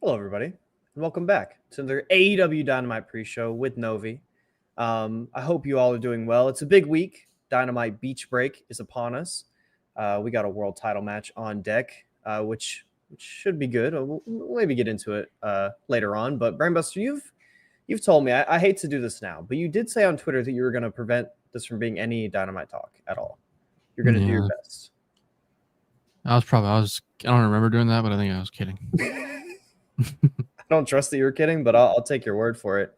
Hello, everybody, and welcome back to the AEW Dynamite pre-show with Novi. I hope you all are doing well. It's a big week. Dynamite Beach Break is upon us. We got a world title match on deck, which should be good. We'll maybe get into it later on. But Brainbuster, you've told me, I hate to do this now, but you did say on Twitter that you were going to prevent this from being any Dynamite talk at all. You're going to do your best. I don't remember doing that, but I think I was kidding. I don't trust that you're kidding, but I'll take your word for it.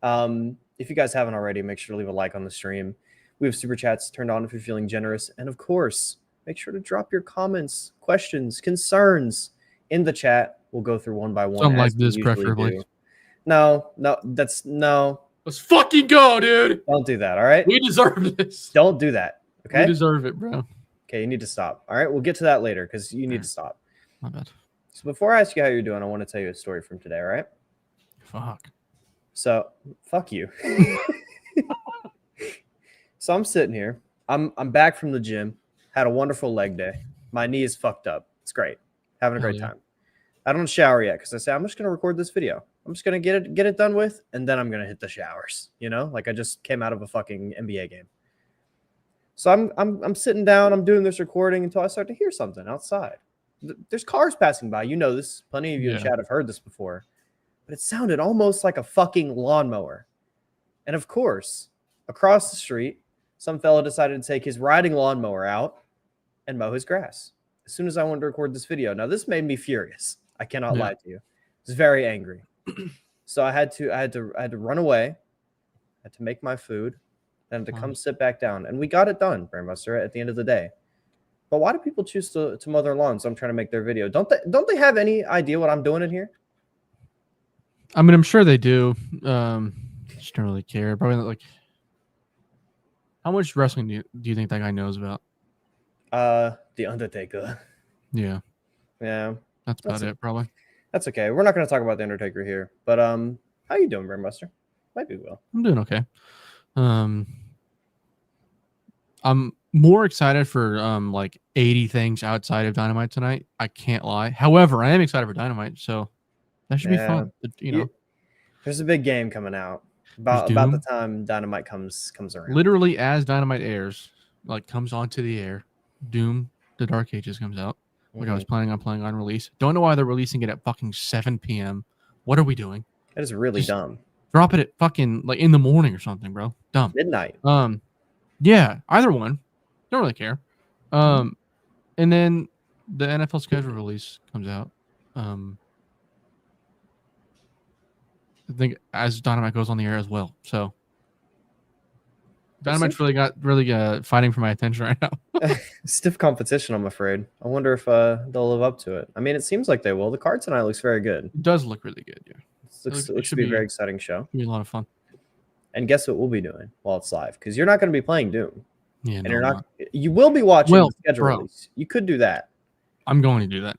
If you guys haven't already, make sure to leave a like on the stream. We have super chats turned on if you're feeling generous. And of course, make sure to drop your comments, questions, concerns in the chat. We'll go through one by one. Something like this, preferably. Do. No. Let's fucking go, dude. Don't do that, all right? We deserve this. Don't do that, okay? We deserve it, bro. Okay, you need to stop. All right, we'll get to that later because you need to stop. My bad. So before I ask you how you're doing, I want to tell you a story from today, all right? Fuck. So, fuck you. So I'm sitting here. I'm back from the gym. Had a wonderful leg day. My knee is fucked up. It's great. Having a great time. I don't shower yet because I said I'm just gonna record this video. I'm just gonna get it done with, and then I'm gonna hit the showers. You know, like I just came out of a fucking NBA game. So I'm sitting down. I'm doing this recording until I start to hear something outside. There's cars passing by. You know this. Plenty of you in chat have heard this before. But it sounded almost like a fucking lawnmower. And of course, across the street, some fella decided to take his riding lawnmower out and mow his grass. As soon as I wanted to record this video. Now, this made me furious. I cannot lie to you. I was very angry. So I had to run away. I had to make my food. And to come sit back down. And we got it done, Brainbuster, at the end of the day. But why do people choose to mow their lawns? I'm trying to make their video. Don't they have any idea what I'm doing in here? I mean, I'm sure they do. Just don't really care. Probably not, like, how much wrestling do you think that guy knows about? The Undertaker. Yeah. That's about it, probably. That's okay. We're not going to talk about the Undertaker here. But how you doing, Brainbuster? Might be well. I'm doing okay. I'm more excited for like 80 things outside of Dynamite tonight. I can't lie. However, I am excited for Dynamite, so that should be fun. You know, there's a big game coming out There's about the Doom. time Dynamite comes around. Literally, as Dynamite airs, like comes onto the air, Doom: The Dark Ages comes out, which I was planning on playing on release. Don't know why they're releasing it at fucking 7 p.m. What are we doing? That is really dumb. Drop it at fucking like in the morning or something, bro. Dumb. Midnight. Yeah, either one. Don't really care. And then the NFL schedule release comes out. I think as Dynamite goes on the air as well. So Dynamite's really fighting for my attention right now. Stiff competition, I'm afraid. I wonder if they'll live up to it. I mean, it seems like they will. The card tonight looks very good. It does look really good, yeah. It looks to be a very exciting show. It'll be a lot of fun. And guess what we'll be doing while it's live? Because you're not going to be playing Doom. Yeah, and you're not. You will be watching the schedule bro, release. You could do that. I'm going to do that.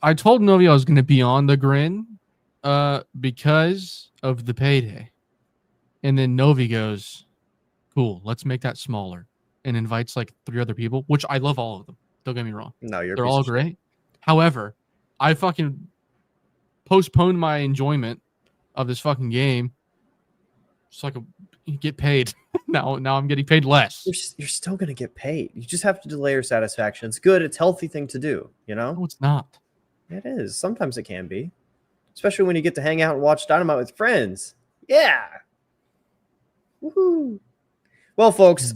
I told Novi I was going to be on the Grin because of the payday. And then Novi goes, cool, let's make that smaller. And invites like 3 other people, which I love all of them. Don't get me wrong. No, they're all great. However, I fucking postponed my enjoyment of this fucking game so I could get paid. now I'm getting paid less. You're still going to get paid. You just have to delay your satisfaction. It's good. It's a healthy thing to do, you know? No, it's not. It is. Sometimes it can be. Especially when you get to hang out and watch Dynamite with friends. Yeah. Woohoo. Well, folks,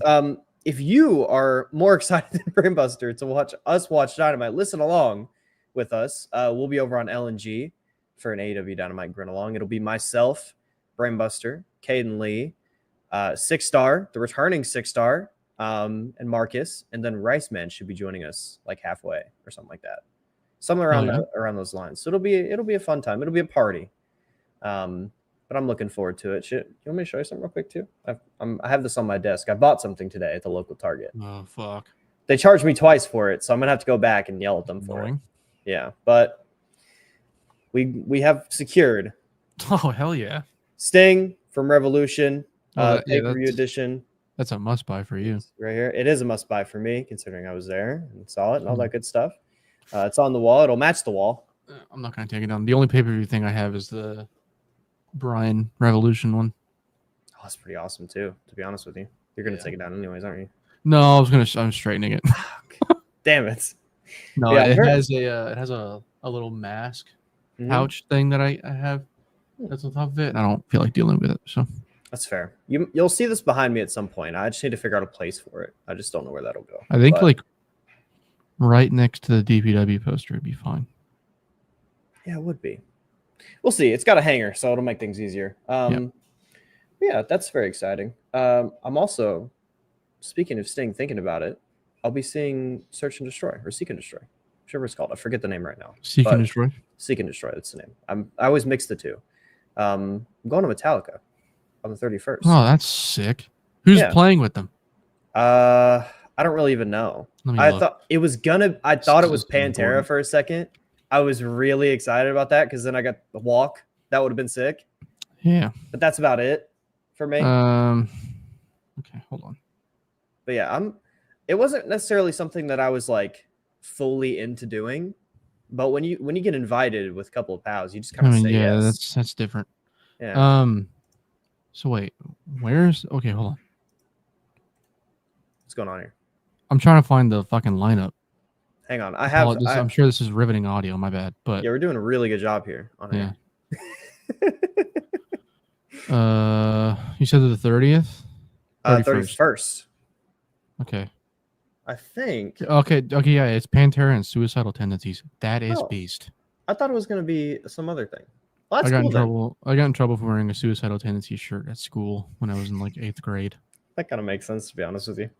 if you are more excited than Brainbuster to watch Dynamite, listen along with us. We'll be over on LNG for an AEW Dynamite Grin Along. It'll be myself, Brainbuster, Caden Lee, 6-Star, the returning 6-Star, and Marcus, and then Rice Man should be joining us like halfway or something like that. Somewhere around those lines. So it'll be a fun time. It'll be a party. But I'm looking forward to it. You want me to show you something real quick too? I have this on my desk. I bought something today at the local Target. Oh fuck! They charged me twice for it, so I'm gonna have to go back and yell at them for it. Yeah, but we have secured. Oh hell yeah! Sting from Revolution, pay-per-view edition. That's a must buy for you. Right here. It is a must buy for me, considering I was there and saw it and all that good stuff. It's on the wall. It'll match the wall. I'm not gonna take it down. The only pay-per-view thing I have is the Brian Revolution one. Oh, that's pretty awesome too, to be honest with you. You're gonna take it down anyways, aren't you? No, I'm straightening it. Damn it. No, yeah, it has a little mask pouch thing that I have that's on top of it, and I don't feel like dealing with it. So that's fair. You'll see this behind me at some point. I just need to figure out a place for it. I just don't know where that'll go. I think like right next to the DPW poster would be fine. Yeah, it would be. We'll see. It's got a hanger, so it'll make things easier. Yeah, that's very exciting. I'm also, speaking of Sting, thinking about it, I'll be seeing Search and Destroy, or Seek and Destroy, whichever it's called. I forget the name right now. Seek and Destroy? Seek and Destroy, that's the name. I always mix the two. I'm going to Metallica on the 31st. Oh, that's sick. Who's playing with them? I don't really even know. I thought it was Pantera for a second. I was really excited about that because then I got the walk. That would have been sick. Yeah. But that's about it for me. Okay, hold on. But yeah, it wasn't necessarily something that I was like fully into doing. But when you get invited with a couple of pals, you just kind of say yes. That's different. Yeah. So wait, hold on. What's going on here? I'm trying to find the fucking lineup. Hang on. I'm sure this is riveting audio. My bad. But yeah, we're doing a really good job here. Yeah. You said the 30th? 31st. Okay. I think. Okay. Yeah, it's Pantera and Suicidal Tendencies. That is beast. I thought it was going to be some other thing. Well, that's I got in trouble for wearing a Suicidal Tendencies shirt at school when I was in like 8th grade. That kind of makes sense, to be honest with you.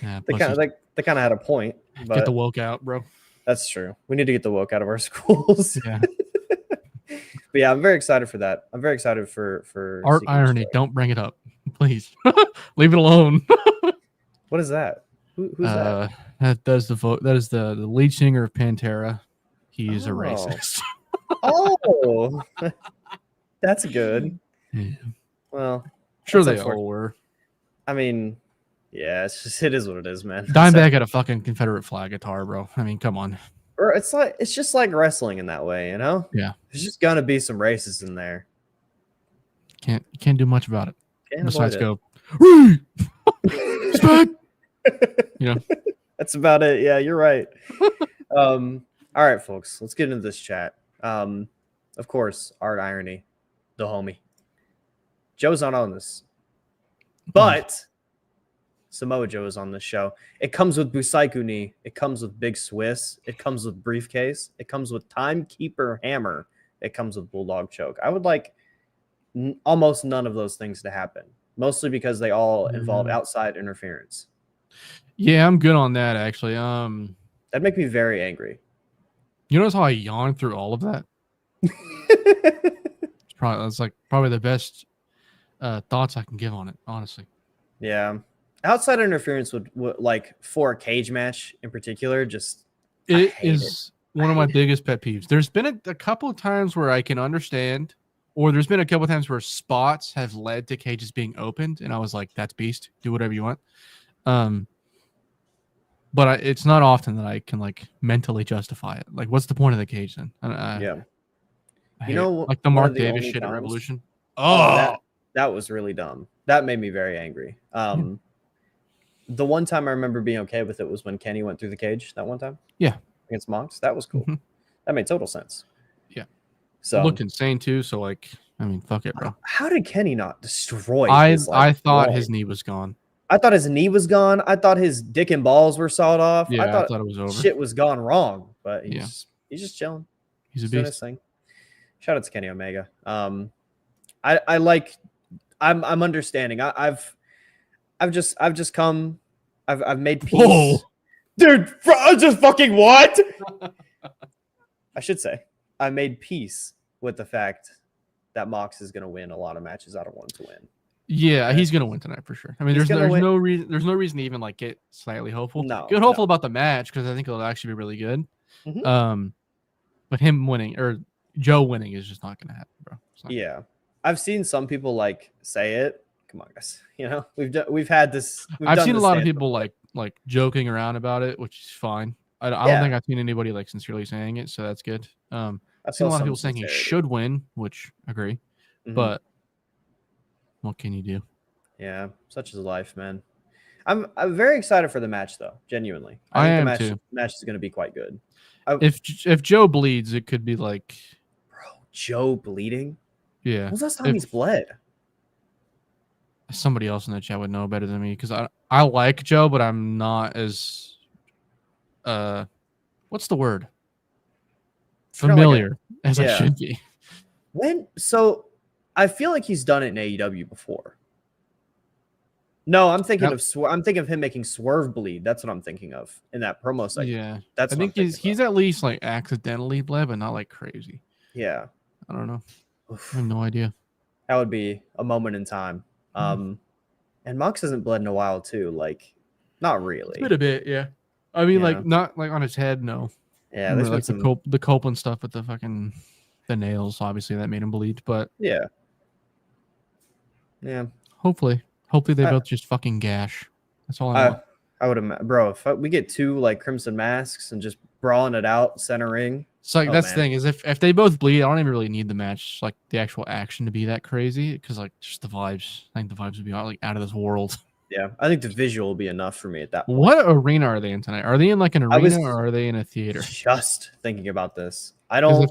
Yeah, they kind of had a point. But get the woke out, bro. That's true. We need to get the woke out of our schools. Yeah. But yeah, I'm very excited for that. I'm very excited for Art Irony. Don't bring it up, please. Leave it alone. What is that? Who's that? That is the lead singer of Pantera. He is a racist. Oh, that's good. Yeah. Well, Sure, that's they all were. I mean, yeah, it is what it is, man. Dimebag had a fucking Confederate flag guitar, bro. I mean, come on. Or it's just like wrestling in that way, you know? Yeah. There's just gonna be some races in there. You can't do much about it. Can't Besides avoid go, respect. You know? That's about it. Yeah, you're right. All right, folks, let's get into this chat. Of course, Art Irony, the homie. Joe's not on this, but Samoa Joe is on this show. It comes with Busaiku knee. It comes with Big Swiss. It comes with briefcase. It comes with Timekeeper hammer. It comes with Bulldog choke. I would like almost none of those things to happen, mostly because they all involve outside interference. Yeah, I'm good on that actually. That'd make me very angry. You notice how I yawned through all of that? That's probably the best thoughts I can give on it, honestly. Yeah. Outside interference would like for a cage match in particular, it is one of my biggest pet peeves. There's been a couple of times where I can understand, or there's been a couple of times where spots have led to cages being opened, and I was like, "That's beast. Do whatever you want." But it's not often that I can like mentally justify it. Like, what's the point of the cage then? Yeah. You know, like the Mark Davis shit at Revolution. Oh, that was really dumb. That made me very angry. The one time I remember being okay with it was when Kenny went through the cage that one time. Yeah. Against Monks. That was cool. Mm-hmm. That made total sense. Yeah. So it looked insane too. So like, I mean, fuck it, bro. How did Kenny not destroy I thought his knee was gone. I thought his knee was gone. I thought his dick and balls were sawed off. Yeah, I thought it was over. Shit was gone wrong, but he's just chilling. He's a beast. Shout out to Kenny Omega. I'm understanding. I've made peace. Whoa. Dude, just fucking what? I should say I made peace with the fact that Mox is going to win a lot of matches I don't want him to win. Yeah, he's going to win tonight for sure. I mean, there's no reason to even like get slightly hopeful. Get hopeful about the match because I think it'll actually be really good. Mm-hmm. But him winning or Joe winning is just not going to happen, bro. Yeah. I've seen some people like say it. Come on, guys. You know, we've had this. I've seen a lot of people like joking around about it, which is fine. I don't think I've seen anybody like sincerely saying it, so that's good. I've seen a lot of people saying he should win, which I agree. Mm-hmm. But what can you do? Yeah, such is life, man. I'm very excited for the match, though. Genuinely, I think the match is going to be quite good. If Joe bleeds, it could be like, bro, Joe bleeding. Yeah, when's the last time he's bled? Somebody else in the chat would know better than me because I like Joe, but I'm not as what's the word? Familiar as I should be. So I feel like he's done it in AEW before. No, I'm thinking of him making Swerve bleed. That's what I'm thinking of in that promo segment. Yeah, that's. I think he's at least like accidentally bled, but not like crazy. Yeah, I don't know. Oof. I have no idea. That would be a moment in time. And Mox hasn't bled in a while too. Like, not really. It's been a bit, yeah. I mean, like not like on his head, no. Yeah, there's like the Copeland stuff with the nails. Obviously, that made him bleed. But yeah. Hopefully they both just fucking gash. That's all I want. I would imagine, bro. If we get two like Crimson Masks and just brawling it out center ring. So like, that's the thing is if they both bleed, I don't even really need the match, like the actual action to be that crazy because like just the vibes. I think the vibes would be like out of this world. Yeah, I think the visual will be enough for me at that point. What arena are they in tonight? Are they in like an arena or are they in a theater? Just thinking about this. I don't.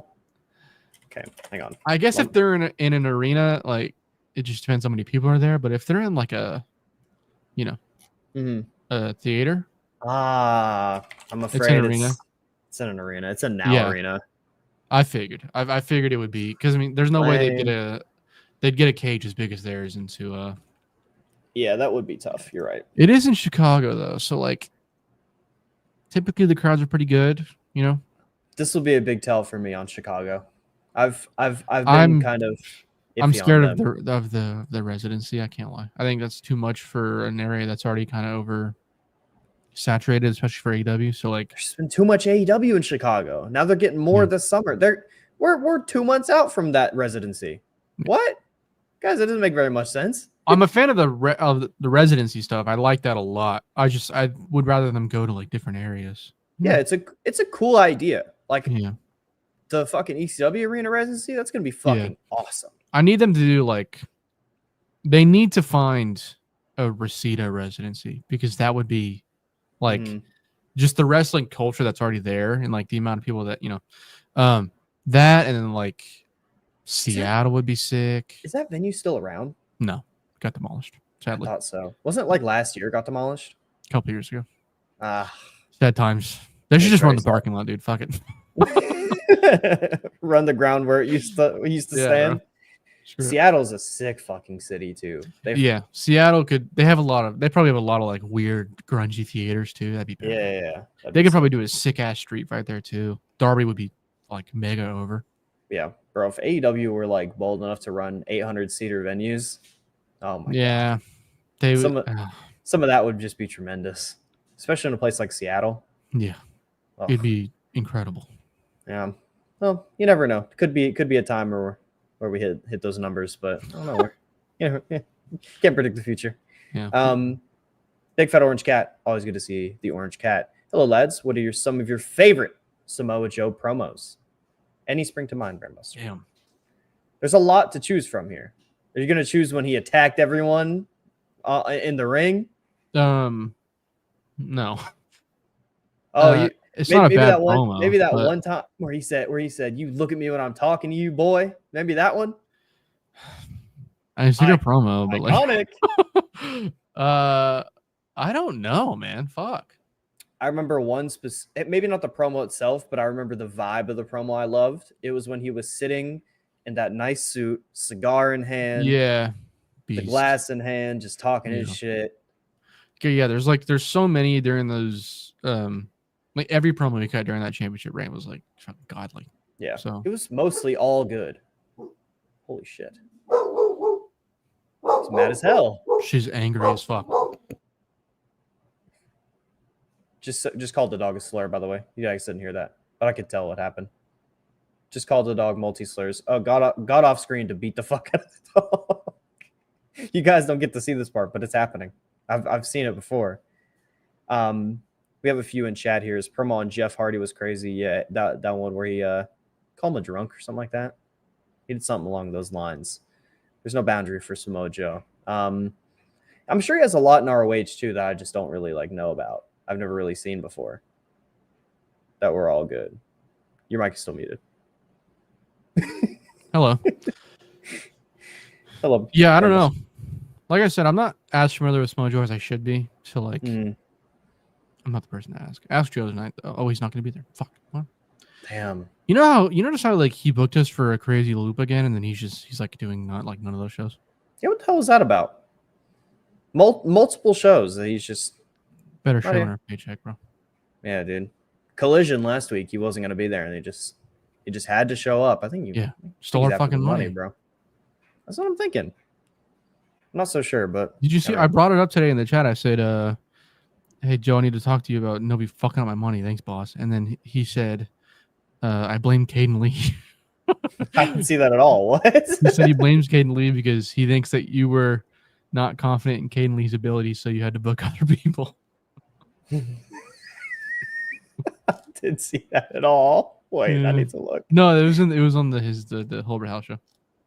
Okay, hang on. I guess if they're in an arena, like it just depends how many people are there. But if they're in like a, a theater. I'm afraid it's an arena. It's in an arena. It's a arena. I figured. I figured it would be because I mean, there's no way they'd get a cage as big as theirs into. Yeah, that would be tough. You're right. It is in Chicago though, so like, typically the crowds are pretty good. You know, this will be a big tell for me on Chicago. I've been kind of. I'm scared of the residency. I can't lie. I think that's too much for an area that's already kind of over saturated, especially for AEW. So like, there's been too much AEW in Chicago. Now they're getting more this summer. We're 2 months out from that residency. What? Guys, that doesn't make very much sense. I'm a fan of the residency stuff. I like that a lot. I would rather them go to like different areas. Yeah, it's a cool idea. Like Yeah. the fucking ECW arena residency, that's gonna be fucking awesome. I need them to do like they need to find a Reseda residency because that would be like just the wrestling culture that's already there and like the amount of people that that and then like Seattle would be sick. Is that venue still around? No, got demolished. Sadly, I thought so. Wasn't it like last year it got demolished? A couple years ago. Ah, sad times. They should just run the parking lot, dude. Fuck it. Run the ground where it used to stand. Seattle's a sick fucking city too. Seattle they probably have a lot of like weird grungy theaters too. That'd be better. Yeah. They could probably do a sick ass street right there too. Darby would be like mega over. Yeah, bro. If AEW were like bold enough to run 800-seater venues, oh my god. They some of that would just be tremendous, especially in a place like Seattle. Yeah, it'd be incredible. Yeah. Well, you never know. It could be a time where we hit those numbers, but I don't know. Can't predict the future. Yeah. Big Fat Orange Cat. Always good to see the Orange Cat. Hello, lads. What are some of your favorite Samoa Joe promos? Any spring to mind, Brainbuster? Damn. There's a lot to choose from here. Are you going to choose when he attacked everyone in the ring? No. Oh, it's not a bad promo. Maybe that one time where he said, "You look at me when I'm talking to you, boy." Maybe that one. It's a good promo, but iconic. I don't know, man. Fuck. I remember one specific, maybe not the promo itself, but I remember the vibe of the promo I loved. It was when he was sitting in that nice suit, cigar in hand, Beast. The glass in hand, just talking his shit. Okay, yeah, there's so many during those like every promo we cut during that championship reign was like godly. Yeah. So it was mostly all good. Holy shit. It's mad as hell. She's angry as fuck. Just called the dog a slur, by the way. You guys didn't hear that, but I could tell what happened. Just called the dog multi-slurs. Oh, got off screen to beat the fuck out of the dog. You guys don't get to see this part, but it's happening. I've seen it before. We have a few in chat here. His promo on Jeff Hardy was crazy. Yeah, that one where he called him a drunk or something like that. He did something along those lines. There's no boundary for Samoa Joe. I'm sure he has a lot in ROH too that I just don't really know about. I've never really seen before. That we're all good. Your mic is still muted. Hello. Hello. Yeah, I don't know. Like I said, I'm not as familiar with Samoa Joe as I should be. So I'm not the person to ask. Ask Joe tonight. Oh, he's not going to be there. Fuck. What? Damn. You notice how he booked us for a crazy loop again, and then he's like doing none of those shows. Yeah, what the hell was that about? Multiple shows that he's just better show on our paycheck, bro. Yeah, dude. Collision last week, he wasn't going to be there, and he just had to show up. I think stole our fucking money, bro. That's what I'm thinking. I'm not so sure, but did you see? I brought it up today in the chat. I said, "Hey Joe, I need to talk to you about Novi fucking up my money. Thanks, boss." And then he said, "I blame Caden Lee." I didn't see that at all. What? He said he blames Caden Lee because he thinks that you were not confident in Caden Lee's abilities, so you had to book other people. I didn't see that at all. Wait, I need to look. No, it was on the Holbert House show.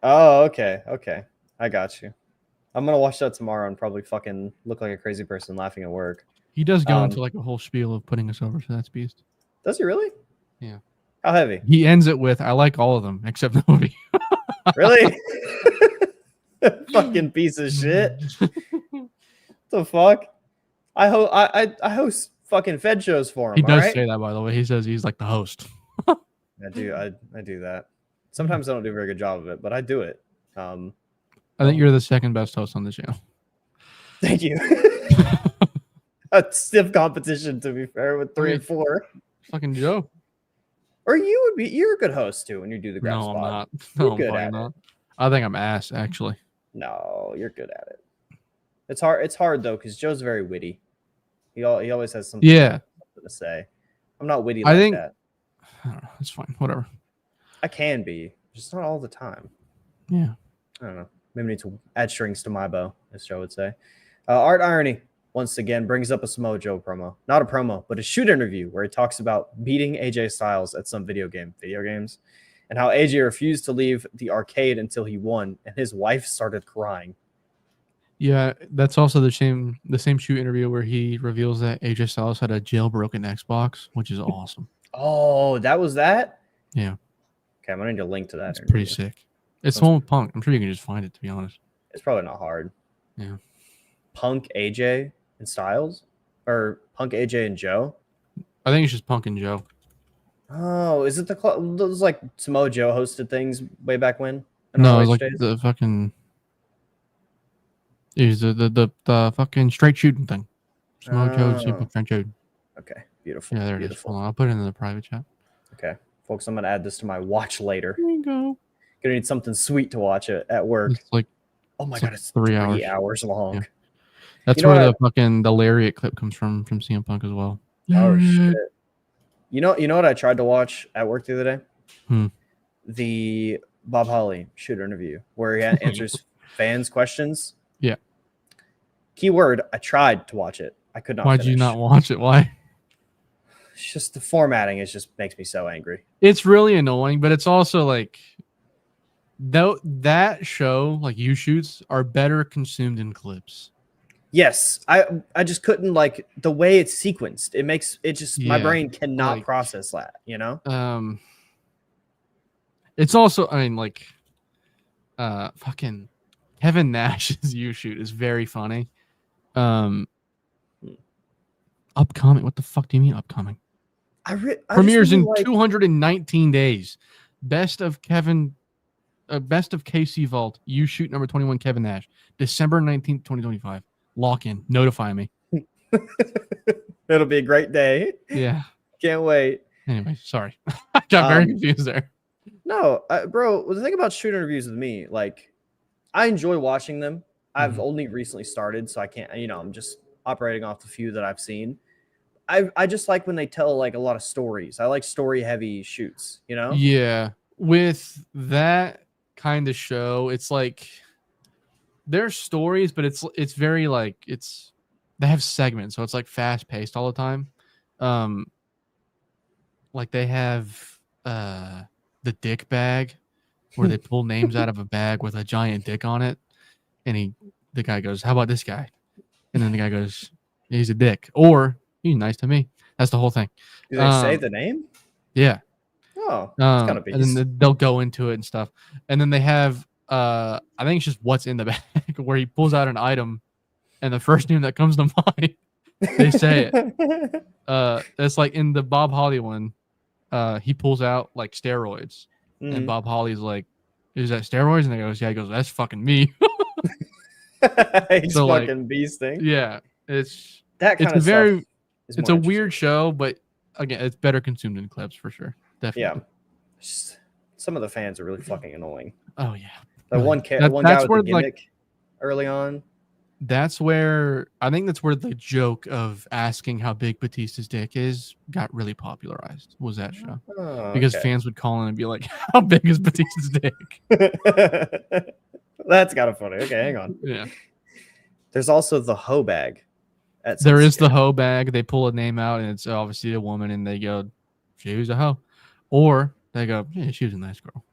Oh, okay. I got you. I'm gonna watch that tomorrow and probably fucking look like a crazy person laughing at work. He does go into a whole spiel of putting us over, so that's beast. Does he really? Yeah. How heavy? He ends it with, "I like all of them except Novi." Really? Fucking piece of shit. What the fuck? I host fucking Fed shows for him. He does say that, by the way. He says he's like the host. I do that. Sometimes I don't do a very good job of it, but I do it. I think you're the second best host on the channel. Thank you. A stiff competition, to be fair, with 3 and 4. Fucking Joe. Or you're a good host too when you do the Graps No, Pod. I'm not. You're good at it. I think I'm ass, actually. No, you're good at it. It's hard though, because Joe's very witty. He always has something to say. I'm not witty like that. I don't know. It's fine. Whatever. I can be, just not all the time. Yeah. I don't know. Maybe need to add strings to my bow, as Joe would say. Art Irony once again brings up a Samoa Joe promo. Not a promo, but a shoot interview where he talks about beating AJ Styles at some video games, and how AJ refused to leave the arcade until he won, and his wife started crying. Yeah, that's also the same shoot interview where he reveals that AJ Styles had a jailbroken Xbox, which is awesome. Oh, that was that? Yeah. Okay, I'm gonna need a link to that. It's pretty sick. It's the one with Punk. I'm sure you can just find it, to be honest. It's probably not hard. Yeah. Punk, AJ, and Styles? Or Punk, AJ, and Joe? I think it's just Punk and Joe. Oh, is it those like Samoa Joe hosted things way back when? No, it was like the fucking... It was the fucking straight shooting thing. Samoa Joe, Super French Joe. Okay, beautiful. Yeah, there it is. Hold on, I'll put it in the private chat. Okay, folks, I'm gonna add this to my watch later. There you go. Gonna need something sweet to watch it at work. It's like, oh my god, it's 3 hours long. Yeah. That's where the lariat clip comes from CM Punk as well. Oh shit! You know what I tried to watch at work the other day? The Bob Holly shooter interview where he answers fans' questions. Yeah. Keyword: I tried to watch it. I could not. Why'd you not watch it? Why? It's just the formatting. It just makes me so angry. It's really annoying, but it's also like that show, like you shoots, are better consumed in clips. Yes, I just couldn't like the way it's sequenced. It makes it just my brain cannot process that. You know. It's also, I mean, like, fucking Kevin Nash's you shoot is very funny. Upcoming. What the fuck do you mean upcoming? Premieres in 219 days. Best of KC Vault. You shoot number 21, Kevin Nash. December 19th, 2025. Lock in. Notify me. It'll be a great day. Yeah. Can't wait. Anyway, sorry. I got very confused there. No, bro, the thing about shoot interviews with me, like, I enjoy watching them. I've only recently started, so I can't, I'm just operating off the few that I've seen. I just like when they tell like a lot of stories. I like story heavy shoots, you know? Yeah. With that kind of show, it's like there's stories, but it's very like they have segments, so it's like fast paced all the time. Like they have the dick bag where they pull names out of a bag with a giant dick on it, and the guy goes, "How about this guy?" And then the guy goes, "He's a dick," or "He's nice to me." That's the whole thing. Do they say the name? Yeah. Oh, it's kind of and then they'll go into it and stuff. And then they have I think it's just what's in the bag where he pulls out an item and the first name that comes to mind, they say it. It's like in the Bob Holly one, he pulls out like steroids. And Bob Holly's like, "Is that steroids?" And he goes, "Yeah." He goes, "That's fucking me." He's so, fucking like, beasting. Yeah. It's a weird show, but again, it's better consumed in clips for sure. Definitely. Yeah. Some of the fans are really fucking annoying. Oh yeah. The one guy with the gimmick early on. I think that's where the joke of asking how big Batista's dick is got really popularized. Was that show? Because fans would call in and be like, "How big is Batista's dick?" That's kind of funny. Okay, hang on. Yeah. There's also the hoe bag. There is the hoe bag. They pull a name out, and it's obviously a woman, and they go, "She was a hoe," or they go, "Yeah, she was a nice girl."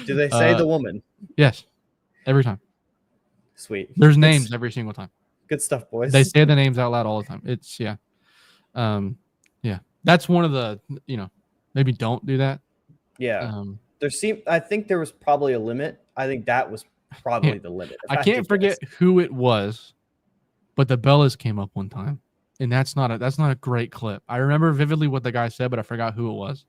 Do they say the woman? Yes, every time. Sweet. There's names every single time. Good stuff, boys. They say the names out loud all the time. It's yeah. That's one of the, maybe don't do that. Yeah. I think there was probably a limit. I think that was probably the limit. I can't forget who it was, but the Bellas came up one time, and that's not a great clip. I remember vividly what the guy said, but I forgot who it was.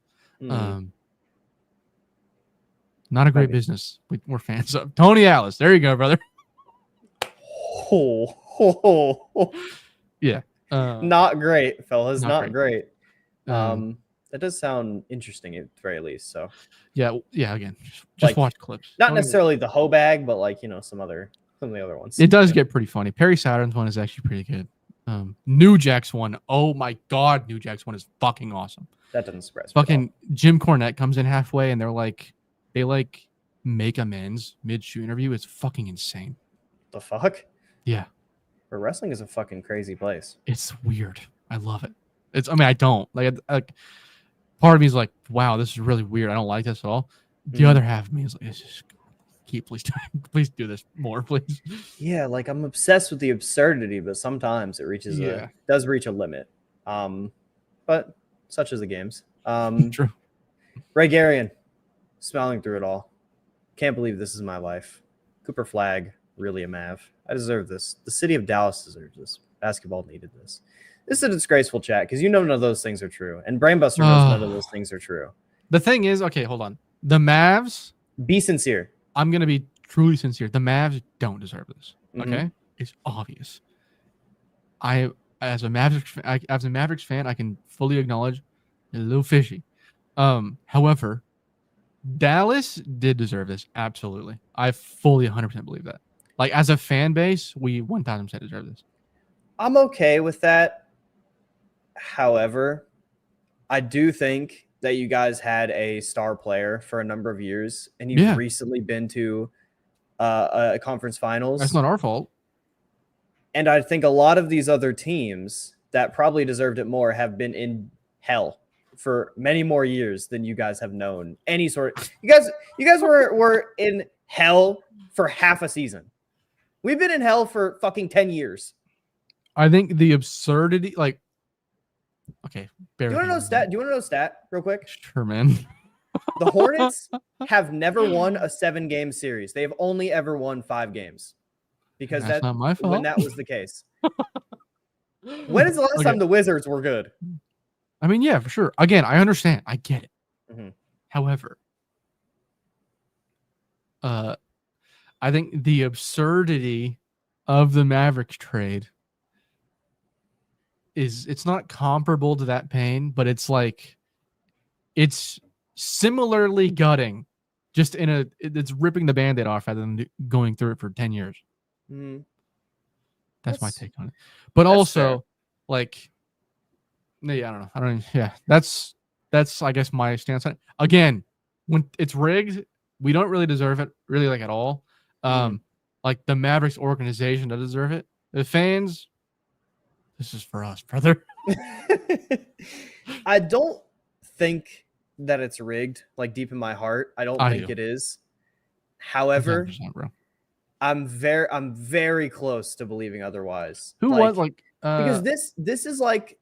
Not a great business. We're fans of Tony Alice. There you go, brother. Yeah. Not great, fellas. Not great. That does sound interesting at the very least. So yeah. Again, just watch clips. Not necessarily the hoe bag, but like some of the other ones. It does get pretty funny. Perry Saturn's one is actually pretty good. New Jack's one. Oh my god, New Jack's one is fucking awesome. That doesn't surprise me. Fucking Jim Cornette comes in halfway, and they make amends mid-shoot interview is fucking insane. The fuck? Yeah. But wrestling is a fucking crazy place. It's weird. I love it. I don't like part of me is like, wow, this is really weird. I don't like this at all. The other half of me is like, it's just please do this more, please. Yeah, like I'm obsessed with the absurdity, but sometimes it does reach a limit. But such as the games. True. Ray Garion, smiling through it all. Can't believe this is my life. Cooper Flagg, really a Mav. I deserve this. The city of Dallas deserves this. Basketball needed this. This is a disgraceful chat because none of those things are true. And Brainbuster knows none of those things are true. The thing is, okay, hold on. The Mavs. Be sincere. I'm going to be truly sincere. The Mavs don't deserve this. Okay? It's obvious. As a Mavericks fan, I can fully acknowledge a little fishy. However, Dallas did deserve this. Absolutely. I fully 100% believe that. Like, as a fan base, we 1000% deserve this. I'm okay with that. However, I do think that you guys had a star player for a number of years, and you've recently been to a conference finals. That's not our fault. And I think a lot of these other teams that probably deserved it more have been in hell for many more years than you guys have known any sort of. You guys were in hell for half a season. We've been in hell for fucking 10 years. I think the absurdity, like, okay. Do you want to know stat real quick? Sure, man. The Hornets have never won a 7-game series. They've only ever won 5 games. Because that's not my fault. When that was the case. When is the last time the Wizards were good? I mean, yeah, for sure. Again, I understand. I get it. However, I think the absurdity of the Mavericks trade it's not comparable to that pain, but it's like it's similarly gutting, just it's ripping the Band-Aid off rather than going through it for 10 years. That's my take on it. But also, fair. Like, yeah, I don't know. Yeah, that's I guess my stance on it. Again, when it's rigged, we don't really deserve it, really, like, at all. Like the Mavericks organization doesn't deserve it. The fans, this is for us, brother. I don't think that it's rigged, like, deep in my heart. I don't think it is. However, bro. I'm very close to believing otherwise. Because this is like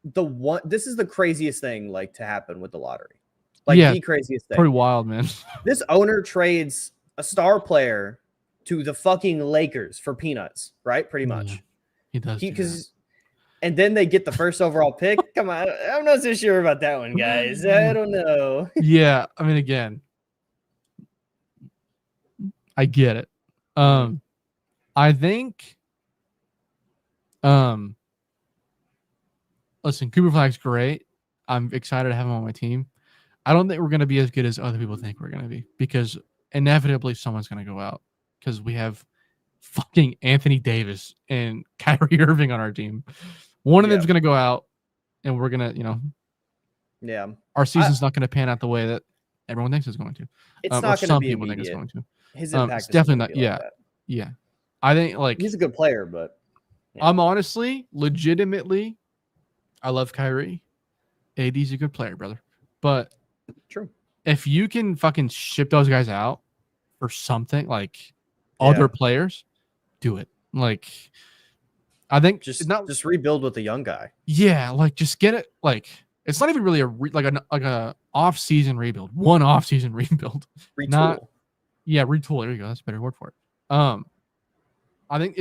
this is the craziest thing, like, to happen with the lottery. Like, the craziest thing. Pretty wild, man. This owner trades a star player to the fucking Lakers for peanuts, right? Pretty much. Yeah, he does. And then they get the first overall pick. Come on, I'm not so sure about that one, guys. I don't know. Yeah, I mean, again, I get it. I think, listen, Cooper Flagg's great. I'm excited to have him on my team. I don't think we're going to be as good as other people think we're going to be, because inevitably someone's going to go out, because we have fucking Anthony Davis and Kyrie Irving on our team. One of them's going to go out, and we're going to, our season's not going to pan out the way that everyone thinks it's going to. It's not going to be some people think it's going to. His impact it's definitely not. Yeah. I think, like, he's a good player, but I'm honestly, legitimately, I love Kyrie. AD's a good player, brother. But true, if you can fucking ship those guys out for something, like other players, do it. Like, I think just rebuild with the young guy. Yeah, like, just get it. Like, it's not even really a off-season rebuild. One off-season rebuild. Retool. Retool. There you go. That's a better word for it. I think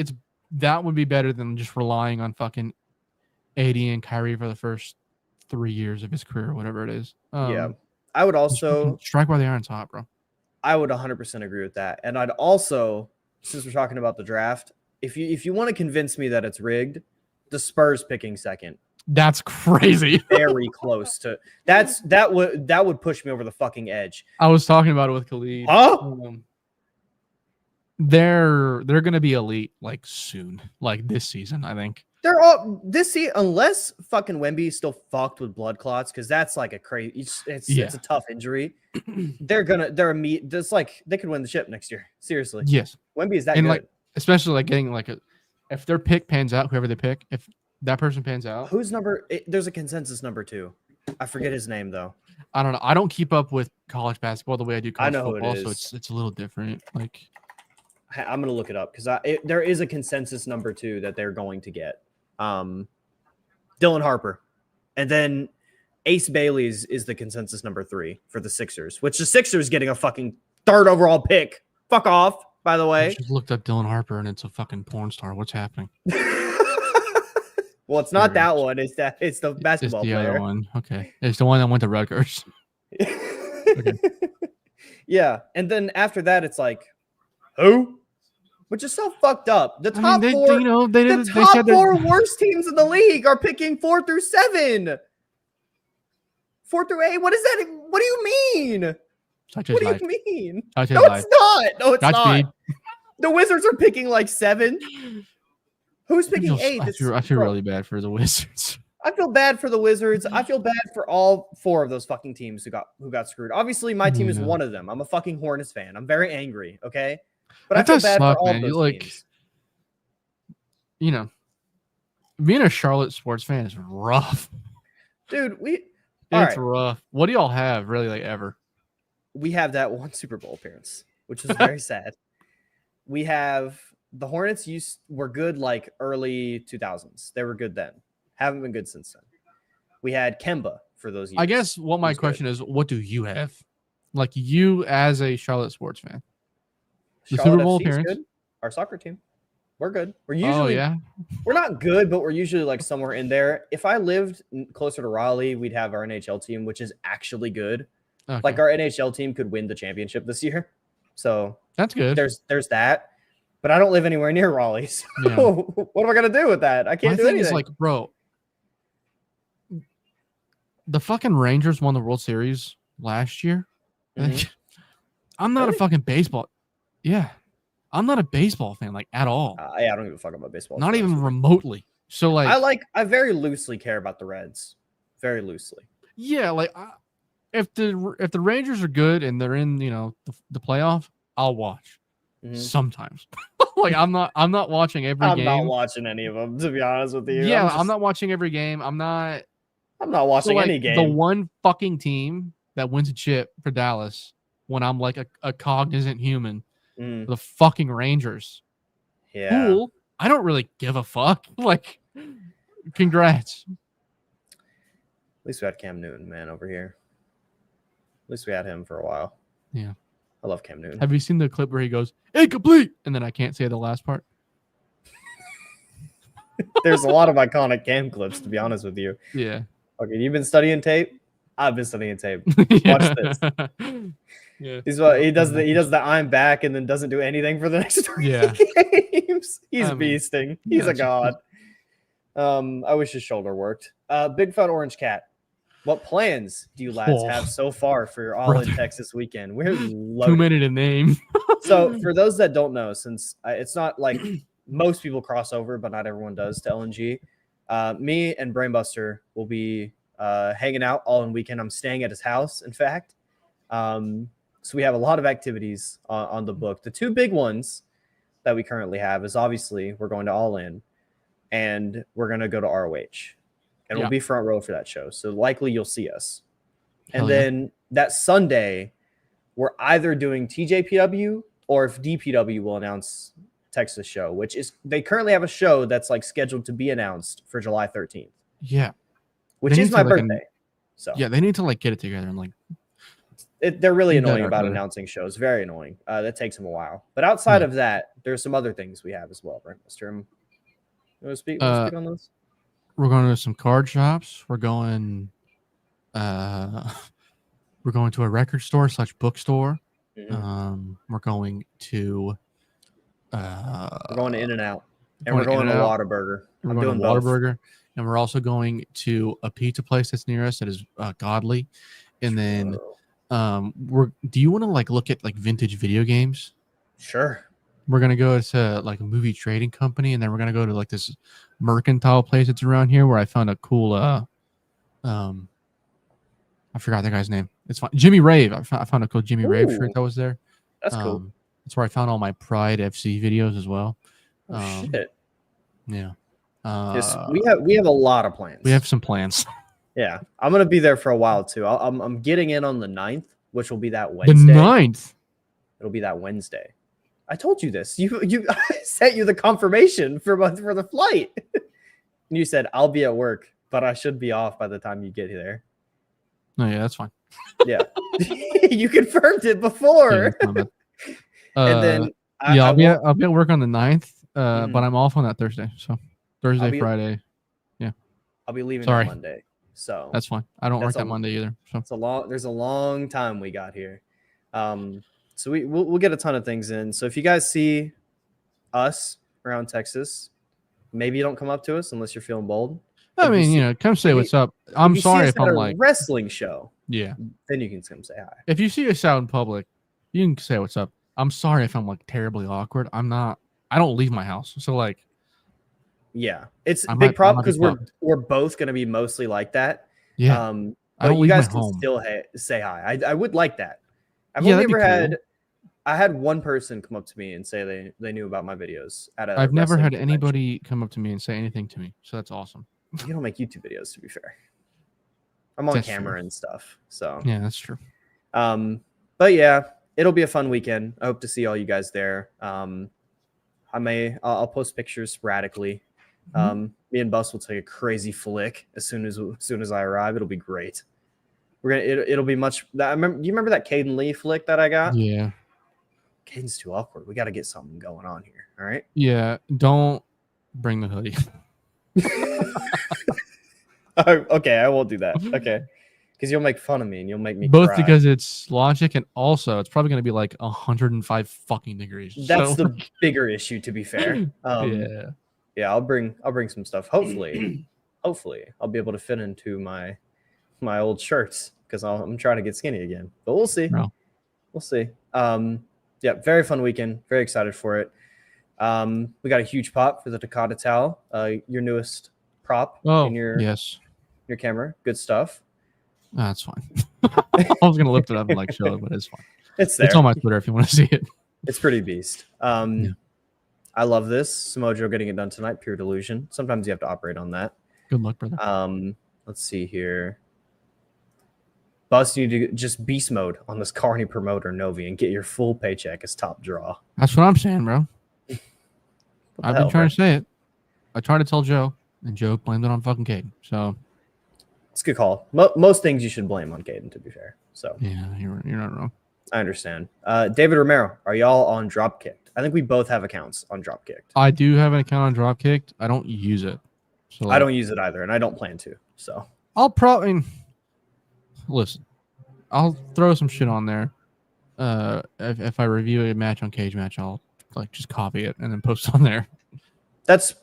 that would be better than just relying on fucking AD and Kyrie for the first 3 years of his career, or whatever it is. I would also strike while the iron's hot, bro. I would 100% agree with that. And I'd also, since we're talking about the draft, if you want to convince me that it's rigged, the Spurs picking second. That's crazy. Very close to that would push me over the fucking edge. I was talking about it with Khalid. Huh? they're going to be elite like soon, like this season, I think. They're all this season, unless fucking Wemby's still fucked with blood clots, because that's like a crazy. It's a tough injury. They're just like they could win the ship next year. Seriously. Yes. Wemby is that and good. like especially like getting like if their pick pans out, whoever they pick, if that person pans out. There's a consensus number 2. I forget his name though. I don't know. I don't keep up with college basketball the way I do college football, who it is. so it's a little different. Like I'm gonna look it up because there is a consensus number 2 that they're going to get. Dylan Harper, and then Ace Bailey is the consensus number 3 for the Sixers, which the Sixers getting a fucking 3rd overall pick. Fuck off, by the way. I just looked up Dylan Harper and it's a fucking porn star. What's happening? Well, it's not that one. It's the basketball it's the player. other one. Okay, it's the one that went to Rutgers. Okay. Yeah, and then after that, it's like, who? Which is so fucked up. The top four worst teams in the league are picking 4 through 7. 4 through 8. What is that? What do you mean? What do you mean? No, it's not. No, it's not. The Wizards are picking like 7. Who's picking 8? I feel really bad for the Wizards. I feel bad for the Wizards. I feel bad for all 4 of those fucking teams who got screwed. Obviously, my team is one of them. I'm a fucking Hornets fan. I'm very angry. Okay. But I feel bad for all of those teams. You know, being a Charlotte sports fan is rough. Dude, it's rough. What do y'all have, really, like, ever? We have that one Super Bowl appearance, which is very sad. We have the Hornets were good like early 2000s. They were good then. Haven't been good since then. We had Kemba for those years. I guess what my question is, what do you have? Like you as a Charlotte sports fan. The Charlotte Super Bowl FC is appearance? good. Our soccer team. We're good. We're usually we're not good, but we're usually like somewhere in there. If I lived closer to Raleigh, we'd have our NHL team, which is actually good. Okay. Like our NHL team could win the championship this year. So that's good. There's that. But I don't live anywhere near Raleigh. So what am I gonna do with that? I can't do anything. Is like, bro, the fucking Rangers won the World Series last year. Mm-hmm. I'm not a fucking baseball. Yeah. I'm not a baseball fan, like, at all. I don't give a fuck about baseball. Not even remotely. So, like, I very loosely care about the Reds. Very loosely. Yeah, like, if the Rangers are good and they're in, the playoff, I'll watch. Mm-hmm. Sometimes. Like, I'm not watching every game. I'm not watching any of them, to be honest with you. Yeah, I'm not watching every game. I'm not watching any game. The one fucking team that wins a chip for Dallas when I'm like a cognizant human. The fucking Rangers. Yeah. Cool. I don't really give a fuck. Like, congrats. At least we had Cam Newton, man, over here. At least we had him for a while. Yeah. I love Cam Newton. Have you seen the clip where he goes, incomplete? And then I can't say the last part. There's a lot of iconic Cam clips, to be honest with you. Yeah. Okay, you've been studying tape? I've been studying tape. Watch this. Yeah. He does the I'm back and then doesn't do anything for the next 3 games. He's beasting. He's a god. I wish his shoulder worked. Big Fat Orange Cat. What plans do you lads have so far for your All in Texas weekend? We're too many to name. So for those that don't know, since it's not like most people cross over, but not everyone does to LNG, me and Brainbuster will be hanging out all in weekend. I'm staying at his house, in fact. So we have a lot of activities on the book. The 2 big ones that we currently have is obviously we're going to All In and we're going to go to ROH. And we'll be front row for that show. So likely you'll see us. And then that Sunday, we're either doing TJPW or if DPW will announce Texas show, which is they currently have a show that's like scheduled to be announced for July 13th. Yeah. Which is my birthday. So yeah, they need to like get it together and like they're really annoying about announcing shows. Very annoying. That takes them a while. But outside of that, there's some other things we have as well, Brainbuster. You want to speak on those? We're going to some card shops. We're going to a record store / bookstore. Mm-hmm. We're going to In-N-Out. And we're going to Whataburger. I'm doing Whataburger. And we're also going to a pizza place that's near us that is godly. And then do you want to like look at like vintage video games? Sure. We're gonna go to like a movie trading company, and then we're gonna go to like this mercantile place that's around here where I found a cool I forgot the guy's name. It's fine. Jimmy Rave. I found a cool Jimmy Rave shirt Ooh, that was there. that's cool. That's where I found all my Pride FC videos as well. Oh, shit. Yeah. Yes, we have a lot of plans. We have some plans. Yeah, I'm gonna be there for a while too. I'm getting in on the 9th, which will be that The Wednesday. 9th. It'll be that Wednesday. I told you this. You I sent you the confirmation for the flight. And you said I'll be at work, but I should be off by the time you get there. Oh yeah, that's fine. Yeah, you confirmed it before. Yeah, And then I'll be at work on the 9th, Mhm. but I'm off on that Thursday. So Thursday, be- Friday. I'll be leaving Sorry. on Monday. So That's fine. I don't work That's that a- Monday either. So there's a long time we got here. So we'll get a ton of things in. So if you guys see us around Texas, maybe you don't come up to us unless you're feeling bold. I If you mean, see- come say if what's you- up. I'm you see sorry us if at I'm a like, wrestling show, yeah. then you can come say hi. If you see us out in public, you can say what's up. I'm sorry if I'm like terribly awkward. I'm not. I don't leave my house, so like, Yeah, it's I a might- big problem I might be because fucked. we're both gonna be mostly like that. yeah. I But don't you leave guys my can home. still say hi. I would like that. I've Yeah, only that'd be ever had. cool. I had one person come up to me and say they knew about my videos at a. I've never wrestling had convention. anybody come up to me and say anything to me, so that's awesome. You don't make YouTube videos, to be fair. I'm on That's camera true. and stuff, so. Yeah, that's true. But yeah, it'll be a fun weekend. I hope to see all you guys there. I'll post pictures sporadically. Me and Bus will take a crazy flick as soon as I arrive. It'll be great. It'll be much. Do you remember that Caden Lee flick that I got? Yeah. Caden's too awkward. We got to get something going on here. All right. Yeah. Don't bring the hoodie. Okay, I won't do that. Okay, because you'll make fun of me and you'll make me Both cry. because it's logic and also it's probably going to be like 105 fucking degrees. That's so, the bigger issue, to be fair. Yeah, I'll bring some stuff. Hopefully I'll be able to fit into my old shirts because I'm trying to get skinny again. But we'll see. No. We'll see. Yeah, very fun weekend. Very excited for it. We got a huge pop for the Takata towel. Your newest prop in your camera. Good stuff. Oh, that's fine. I was gonna lift it up and like show it, but it's fine. It's there. It's on my Twitter if you want to see it. It's pretty beast. I love this. Samojo getting it done tonight. Pure delusion. Sometimes you have to operate on that. Good luck, brother. Let's see here. Bus, you need to just beast mode on this Carney promoter Novi and get your full paycheck as top draw. That's what I'm saying, bro. I've been trying to say it. I tried to tell Joe, and Joe blamed it on fucking Caden. So it's a good call. Most things you should blame on Caden, to be fair. So yeah, you're not wrong. I understand. David Romero, are y'all on Dropkicked? I think we both have accounts on Dropkicked. I do have an account on Dropkicked. I don't use it. So I don't use it either, and I don't plan to. So I'll probably listen. I'll throw some shit on there. If I review a match on Cage Match, I'll like just copy it and then post it on there. That's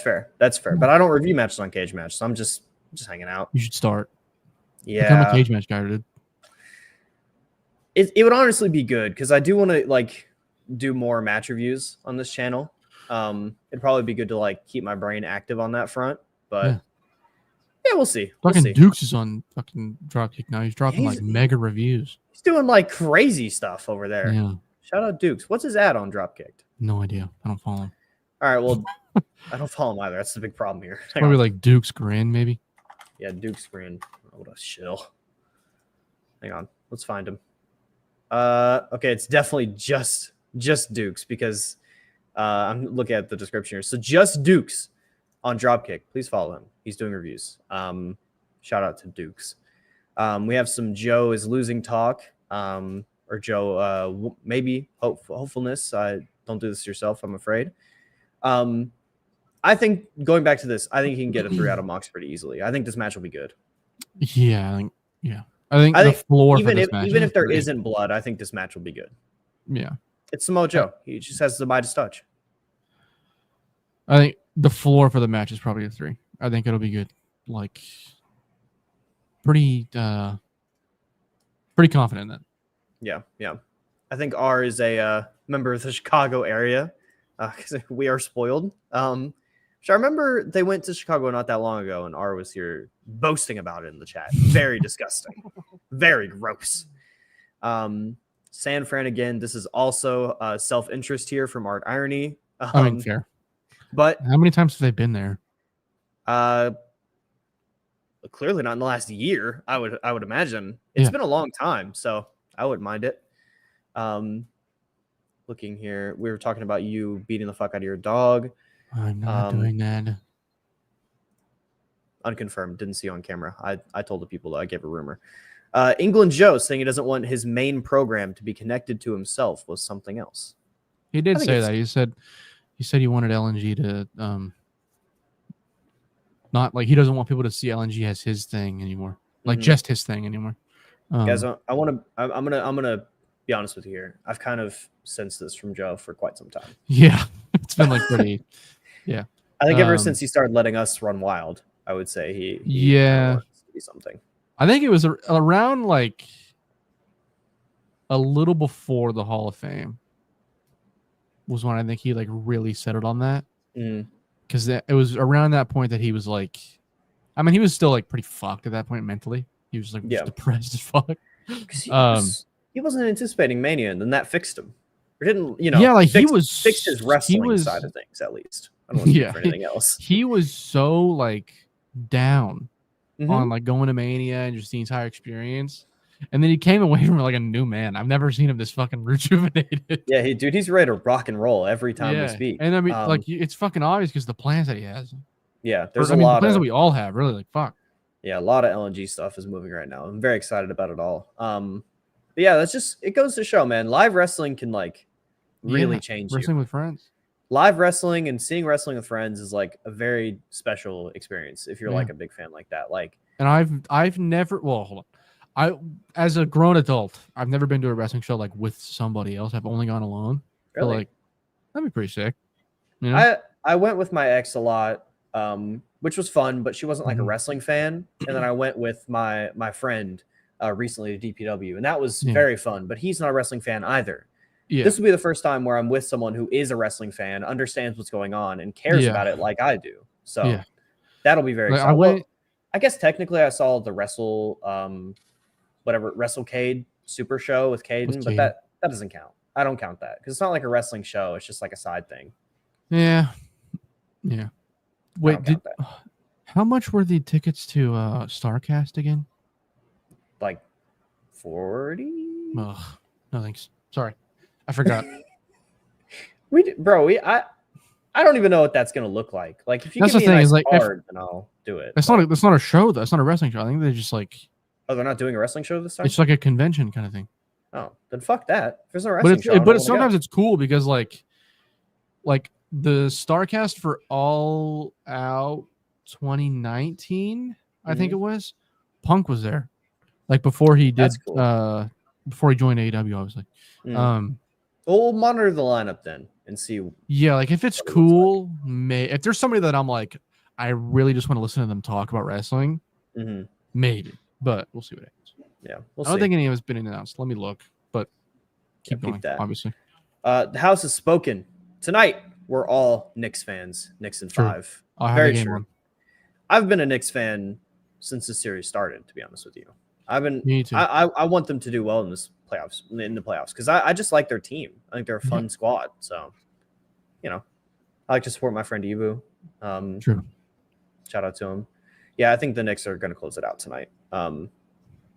fair. That's fair. But I don't review matches on Cage Match, so I'm just hanging out. You should start. Yeah, Become a Cage Match guy, dude. It would honestly be good because I do want to like do more match reviews on this channel. It'd probably be good to like keep my brain active on that front. But yeah, we'll see. Fucking Dukes is on fucking Dropkick now. He's dropping He's- like mega reviews. He's doing like crazy stuff over there. Yeah. Shout out Dukes. What's his ad on Dropkicked? No idea. I don't follow him. All right, well, I don't follow him either. That's the big problem here. Hang Probably on. like Duke's Grin, maybe. Yeah, Duke's screen. Oh, what a shill. Hang on. Let's find him. Okay, it's definitely just Dukes because I'm looking at the description here. So just Dukes on Dropkick. Please follow him. He's doing reviews. Shout out to Dukes. We have some Joe is losing talk. Or Joe, maybe hopefulness. Don't do this yourself, I'm afraid. I think going back to this, I think he can get a 3 out of Mox pretty easily. I think this match will be good. Yeah, I think the floor even for this if match even is if there great. isn't blood, I think this match will be good. Yeah. It's Samoa Joe. He just has the Midas touch. I think the floor for the match is probably a 3. I think it'll be good. Like pretty confident in that. Yeah. I think R is a member of the Chicago area because we are spoiled. So I remember they went to Chicago not that long ago, and R was here boasting about it in the chat. Very disgusting. Very gross. San Fran again. This is also self-interest here from Art Irony. I mean, fair. But how many times have they been there? Clearly not in the last year. I would imagine it's been a long time, so I wouldn't mind it. Looking here, we were talking about you beating the fuck out of your dog. I'm not doing that. Unconfirmed. Didn't see on camera. I told the people that I gave a rumor. England Joe saying he doesn't want his main program to be connected to himself was something else. He did say that. He said he wanted LNG to not like he doesn't want people to see LNG as his thing anymore. Like just his thing anymore. Guys, I'm gonna be honest with you here. I've kind of sensed this from Joe for quite some time. Yeah. It's been like pretty yeah. I think ever since he started letting us run wild, I would say he wants to be something. I think it was around like a little before the Hall of Fame was when I think he like really settled on that. Because it was around that point that he was like, I mean, he was still like pretty fucked at that point mentally. He was like depressed as fuck. He wasn't anticipating Mania, and then that fixed him. Or didn't, fixed his wrestling side of things at least. I don't want to for anything else. He was so like down on like going to Mania and just the entire experience. And then he came away from like a new man. I've never seen him this fucking rejuvenated. Yeah, he's ready to rock and roll every time we speak. And I mean, like it's fucking obvious because the plans that he has. Yeah, there's a lot of plans that we all have. Really, like fuck. Yeah, a lot of LNG stuff is moving right now. I'm very excited about it all. But yeah, that's just it goes to show, man. Live wrestling can like really change wrestling with friends. Live wrestling and seeing wrestling with friends is like a very special experience if you're like a big fan like that. Like, and I've never hold on. As a grown adult, I've never been to a wrestling show like with somebody else. I've only gone alone. Really? But, like, that'd be pretty sick. You know? I went with my ex a lot, which was fun, but she wasn't like a wrestling fan. And then I went with my friend recently to DPW, and that was very fun. But he's not a wrestling fan either. Yeah. This will be the first time where I'm with someone who is a wrestling fan, understands what's going on, and cares about it like I do. So that'll be very exciting. I guess technically I saw the WrestleCade Super Show with Caden, but that doesn't count. I don't count that because it's not like a wrestling show. It's just like a side thing. Yeah. Wait, how much were the tickets to StarCast again? Like 40? Ugh, no thanks. Sorry. I forgot. I don't even know what that's gonna look like. Like if you give me a nice card, then I'll do it. That's not a show though. It's not a wrestling show. I think they're just like. Oh, they're not doing a wrestling show this time? It's like a convention kind of thing. Oh, then fuck that. If there's no wrestling show. But sometimes it's cool because like the StarCast for All Out 2019, I think it was, Punk was there. Like before he did before he joined AEW, obviously. We'll monitor the lineup then and see. Yeah, like if it's cool, if there's somebody that I'm like, I really just want to listen to them talk about wrestling, maybe. But we'll see what happens. Yeah, I don't think any of it's been announced. Let me look, but keep going. That. Obviously, the house has spoken. Tonight, we're all Knicks fans. Knicks in 5. Very true. I've been a Knicks fan since the series started. To be honest with you, Me too. I want them to do well in the playoffs because I just like their team. I think they're a fun squad. So, I like to support my friend Ibu. True. Shout out to him. Yeah, I think the Knicks are going to close it out tonight.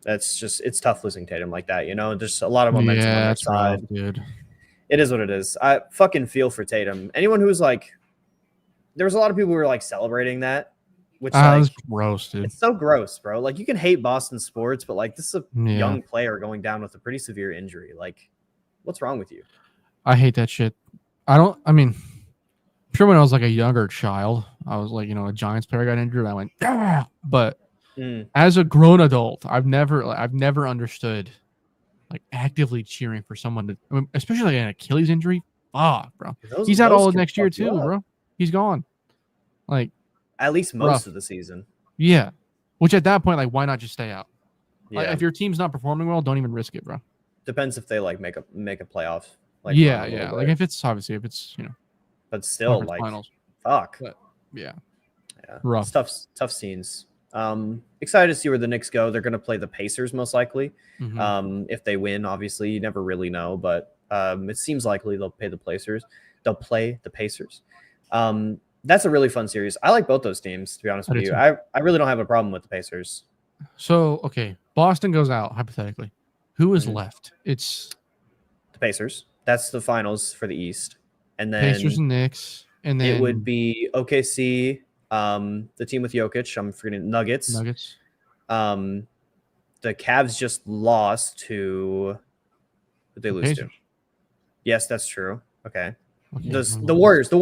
It's tough losing Tatum like that. There's a lot of momentum on their side. Rough, dude. It is what it is. I fucking feel for Tatum. Anyone who's like, there was a lot of people who were like celebrating that, which was gross, dude. It's so gross, bro. Like you can hate Boston sports, but like this is a young player going down with a pretty severe injury. Like, what's wrong with you? I hate that shit. Sure, when I was like a younger child, I was like, a Giants player got injured. I went, ah! But as a grown adult, I've never understood like actively cheering for someone to, especially like an Achilles injury. Fuck, bro. He's out all of next year too, bro. He's gone. Like at least most of the season. Yeah. Which at that point, like, why not just stay out? Yeah. Like, if your team's not performing well, don't even risk it, bro. Depends if they like make a playoff. Like Yeah, run a little yeah. bit. Like if it's obviously if it's But still, conference like finals. fuck. But yeah. Yeah, Rough. it's tough scenes. Excited to see where the Knicks go. They're going to play the Pacers most likely. If they win, obviously, you never really know, but it seems likely they'll play the Pacers. They'll play the Pacers. That's a really fun series. I like both those teams, to be honest with you. I really don't have a problem with the Pacers. So okay, Boston goes out hypothetically. Who is left? It's the Pacers. That's the finals for the East, and then Pacers and Knicks, and then it would be OKC. The team with Jokic, I'm forgetting Nuggets. The Cavs just lost to who did they lose to? Yes, that's true. Okay. The Warriors.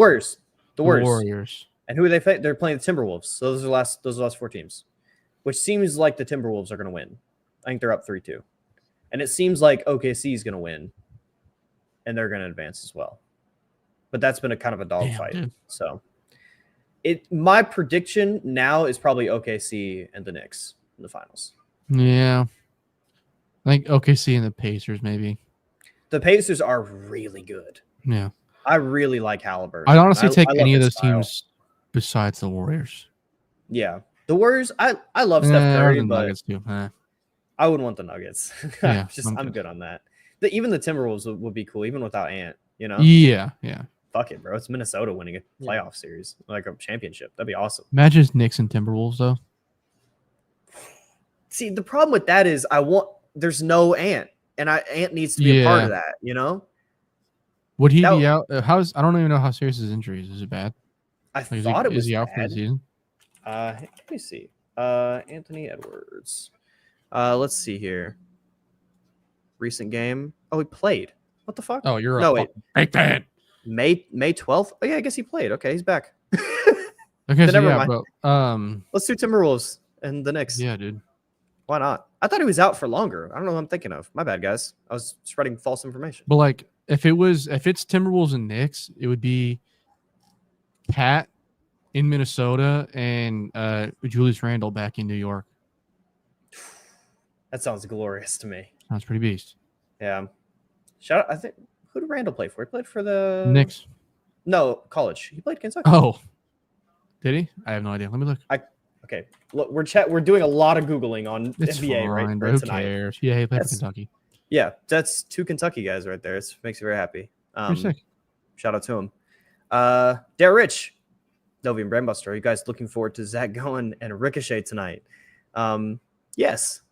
And who are they? They're playing the Timberwolves. So those are the last 4 teams, which seems like the Timberwolves are going to win. I think they're up 3-2, and it seems like OKC is going to win, and they're going to advance as well. But that's been a kind of a dogfight. So. My prediction now is probably OKC and the Knicks in the finals. Yeah. I think OKC and the Pacers, maybe. The Pacers are really good. Yeah. I really like Halliburton. I'd honestly take any of those teams besides the Warriors. Yeah. The Warriors, I love Steph Curry, but Nuggets too. I wouldn't want the Nuggets. Yeah, I'm good on that. Even the Timberwolves would be cool, even without Ant, you know? Yeah, yeah. Fuck it, bro. It's Minnesota winning a playoff series, like a championship. That'd be awesome. Imagine Knicks and Timberwolves, though. See, the problem with that is there's no Ant, and Ant needs to be a part of that, you know? Would he be out? I don't even know how serious his injury is. Is it bad? I thought it was Is he out bad. for the season? Let me see. Anthony Edwards. Let's see here. Recent game. Oh, he played. What the fuck? Oh, you're no wait. Big fan. May 12th. Oh yeah, I guess he played. Okay, he's back. Okay, so never yeah, mind. bro. Let's do Timberwolves and the Knicks. Yeah, dude. Why not? I thought he was out for longer. I don't know what I'm thinking of. My bad, guys. I was spreading false information. But like, if it's Timberwolves and Knicks, it would be Pat in Minnesota and Julius Randle back in New York. That sounds glorious to me. Sounds pretty beast. Yeah. Shout out. I think who did Randle play for? He played for the Knicks. No, college. He played Kentucky. Oh, did he? I have no idea. Let me look. Okay, look, we're doing a lot of Googling on It's NBA fine, right who tonight. cares? Yeah, he played for Kentucky. Yeah, that's 2 Kentucky guys right there. It makes me very happy. Sick. Shout out to him. Dare Rich, Novi and Brainbuster. Are you guys looking forward to Zach Gowen and Ricochet tonight? Yes.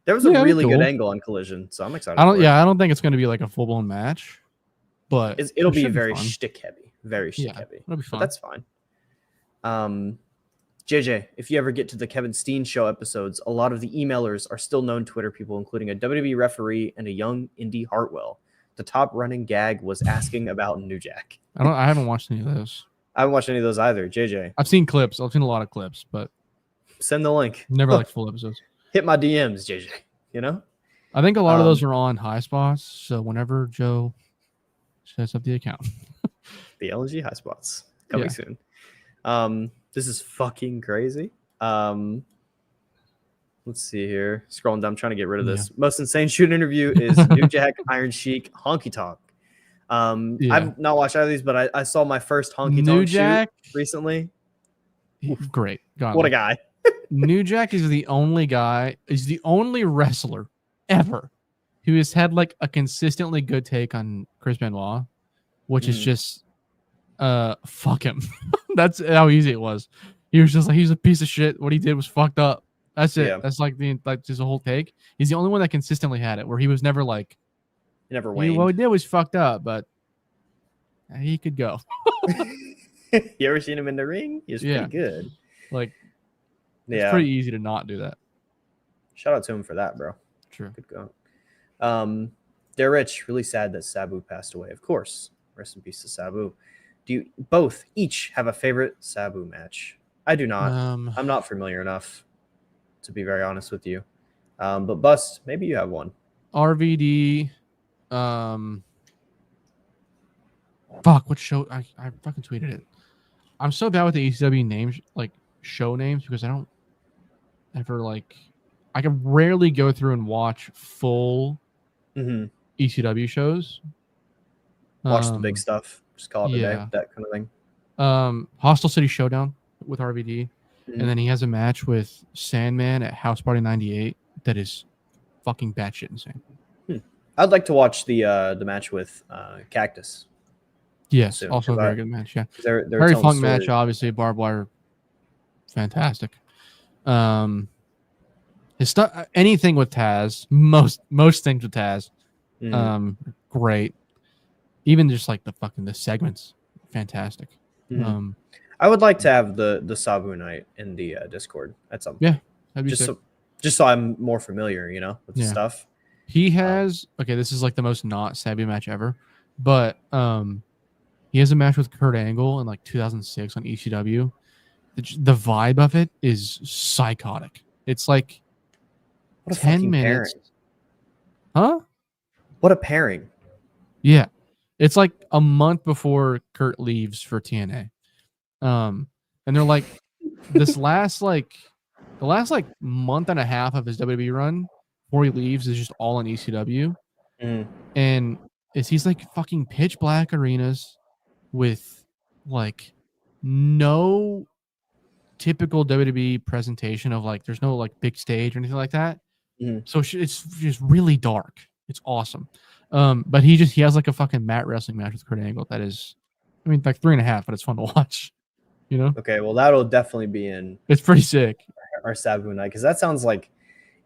There was a really good angle on Collision, so I'm excited. I don't think it's going to be like a full blown match, but it'll be very shtick heavy, very shtick heavy. It'll be fun. But that's fine. JJ, if you ever get to the Kevin Steen show episodes, a lot of the emailers are still known Twitter people, including a WWE referee and a young Indy Hartwell. The top running gag was asking about New Jack. I haven't watched any of those. I haven't watched any of those either. JJ, I've seen clips. I've seen a lot of clips, but send the link. Never like full episodes. Hit my DMs, JJ. You know, I think a lot of those are on High Spots. So whenever Joe sets up the account, the LNG High Spots coming soon. This is fucking crazy. Let's see here. Scrolling down, trying to get rid of this. Most insane shoot interview is New Jack, Iron Sheik, Honky Tonk. I've not watched either of these, but I saw my first Honky Tonk shoot recently. Great. What a guy. New Jack is the only wrestler ever who has had like a consistently good take on Chris Benoit, which is just fuck him. That's how easy it was. He was just like, he's a piece of shit. What he did was fucked up. That's it. Yeah. That's like just a whole take. He's the only one that consistently had it, where he was never like, never waned. What he did was fucked up, but he could go. You ever seen him in the ring? He's pretty good. Like, it's pretty easy to not do that. Shout out to him for that, bro. True. Good go. They're rich. Really sad that Sabu passed away. Of course. Rest in peace to Sabu. Do you both each have a favorite Sabu match? I do not. I'm not familiar enough, to be very honest with you. But Bust, maybe you have one. RVD. Fuck, what show? I fucking tweeted it. I'm so bad with the ECW names, like show names, because I don't ever like. I can rarely go through and watch full ECW shows. Watch the big stuff. Just call it a day. That kind of thing. Hostile City Showdown with RVD. Mm-hmm. And then he has a match with Sandman at House Party 98 that is fucking batshit insane. I'd like to watch the match with Cactus. Yes, soon, also a very good match. Yeah, they're very telling fun stories. match. Obviously, barbed wire, fantastic. His stuff, anything with Taz, most things with Taz, great. Even just like the segments, fantastic. I would like to have the Sabu night in the Discord at some point. Yeah, that'd be just so I'm more familiar, with the stuff. He has this is like the most not savvy match ever, but he has a match with Kurt Angle in like 2006 on ECW. The vibe of it is psychotic. It's like what a 10 minutes. Pairing. Huh? What a pairing. Yeah. It's like a month before Kurt leaves for TNA. And they're like the last month and a half of his WWE run before he leaves is just all in ECW. And he's like fucking pitch black arenas with like no typical WWE presentation of like there's no like big stage or anything like that. So it's just really dark. It's awesome. But he has like a fucking mat wrestling match with Kurt Angle that is, I mean, like 3.5, but it's fun to watch. Okay, well that'll definitely be in. It's pretty sick. Our Sabu night, because that sounds like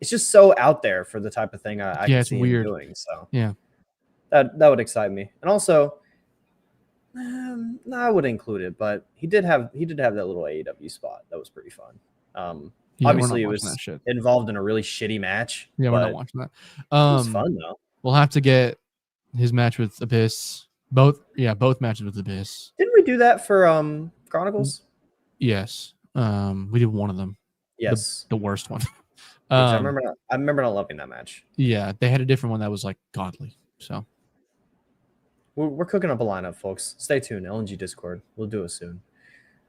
it's just so out there for the type of thing I can see him doing. So yeah, that would excite me. And also, I would include it, but he did have that little AEW spot that was pretty fun. Obviously, it was involved in a really shitty match. Yeah, we're not watching that. It was fun though. We'll have to get his match with Abyss. Both matches with Abyss. Didn't we do that for Chronicles? Yes. We did one of them. Yes, the worst one. I remember not loving that match. Yeah, they had a different one that was like godly. So we're cooking up a lineup, folks. Stay tuned. LNG Discord. We'll do it soon.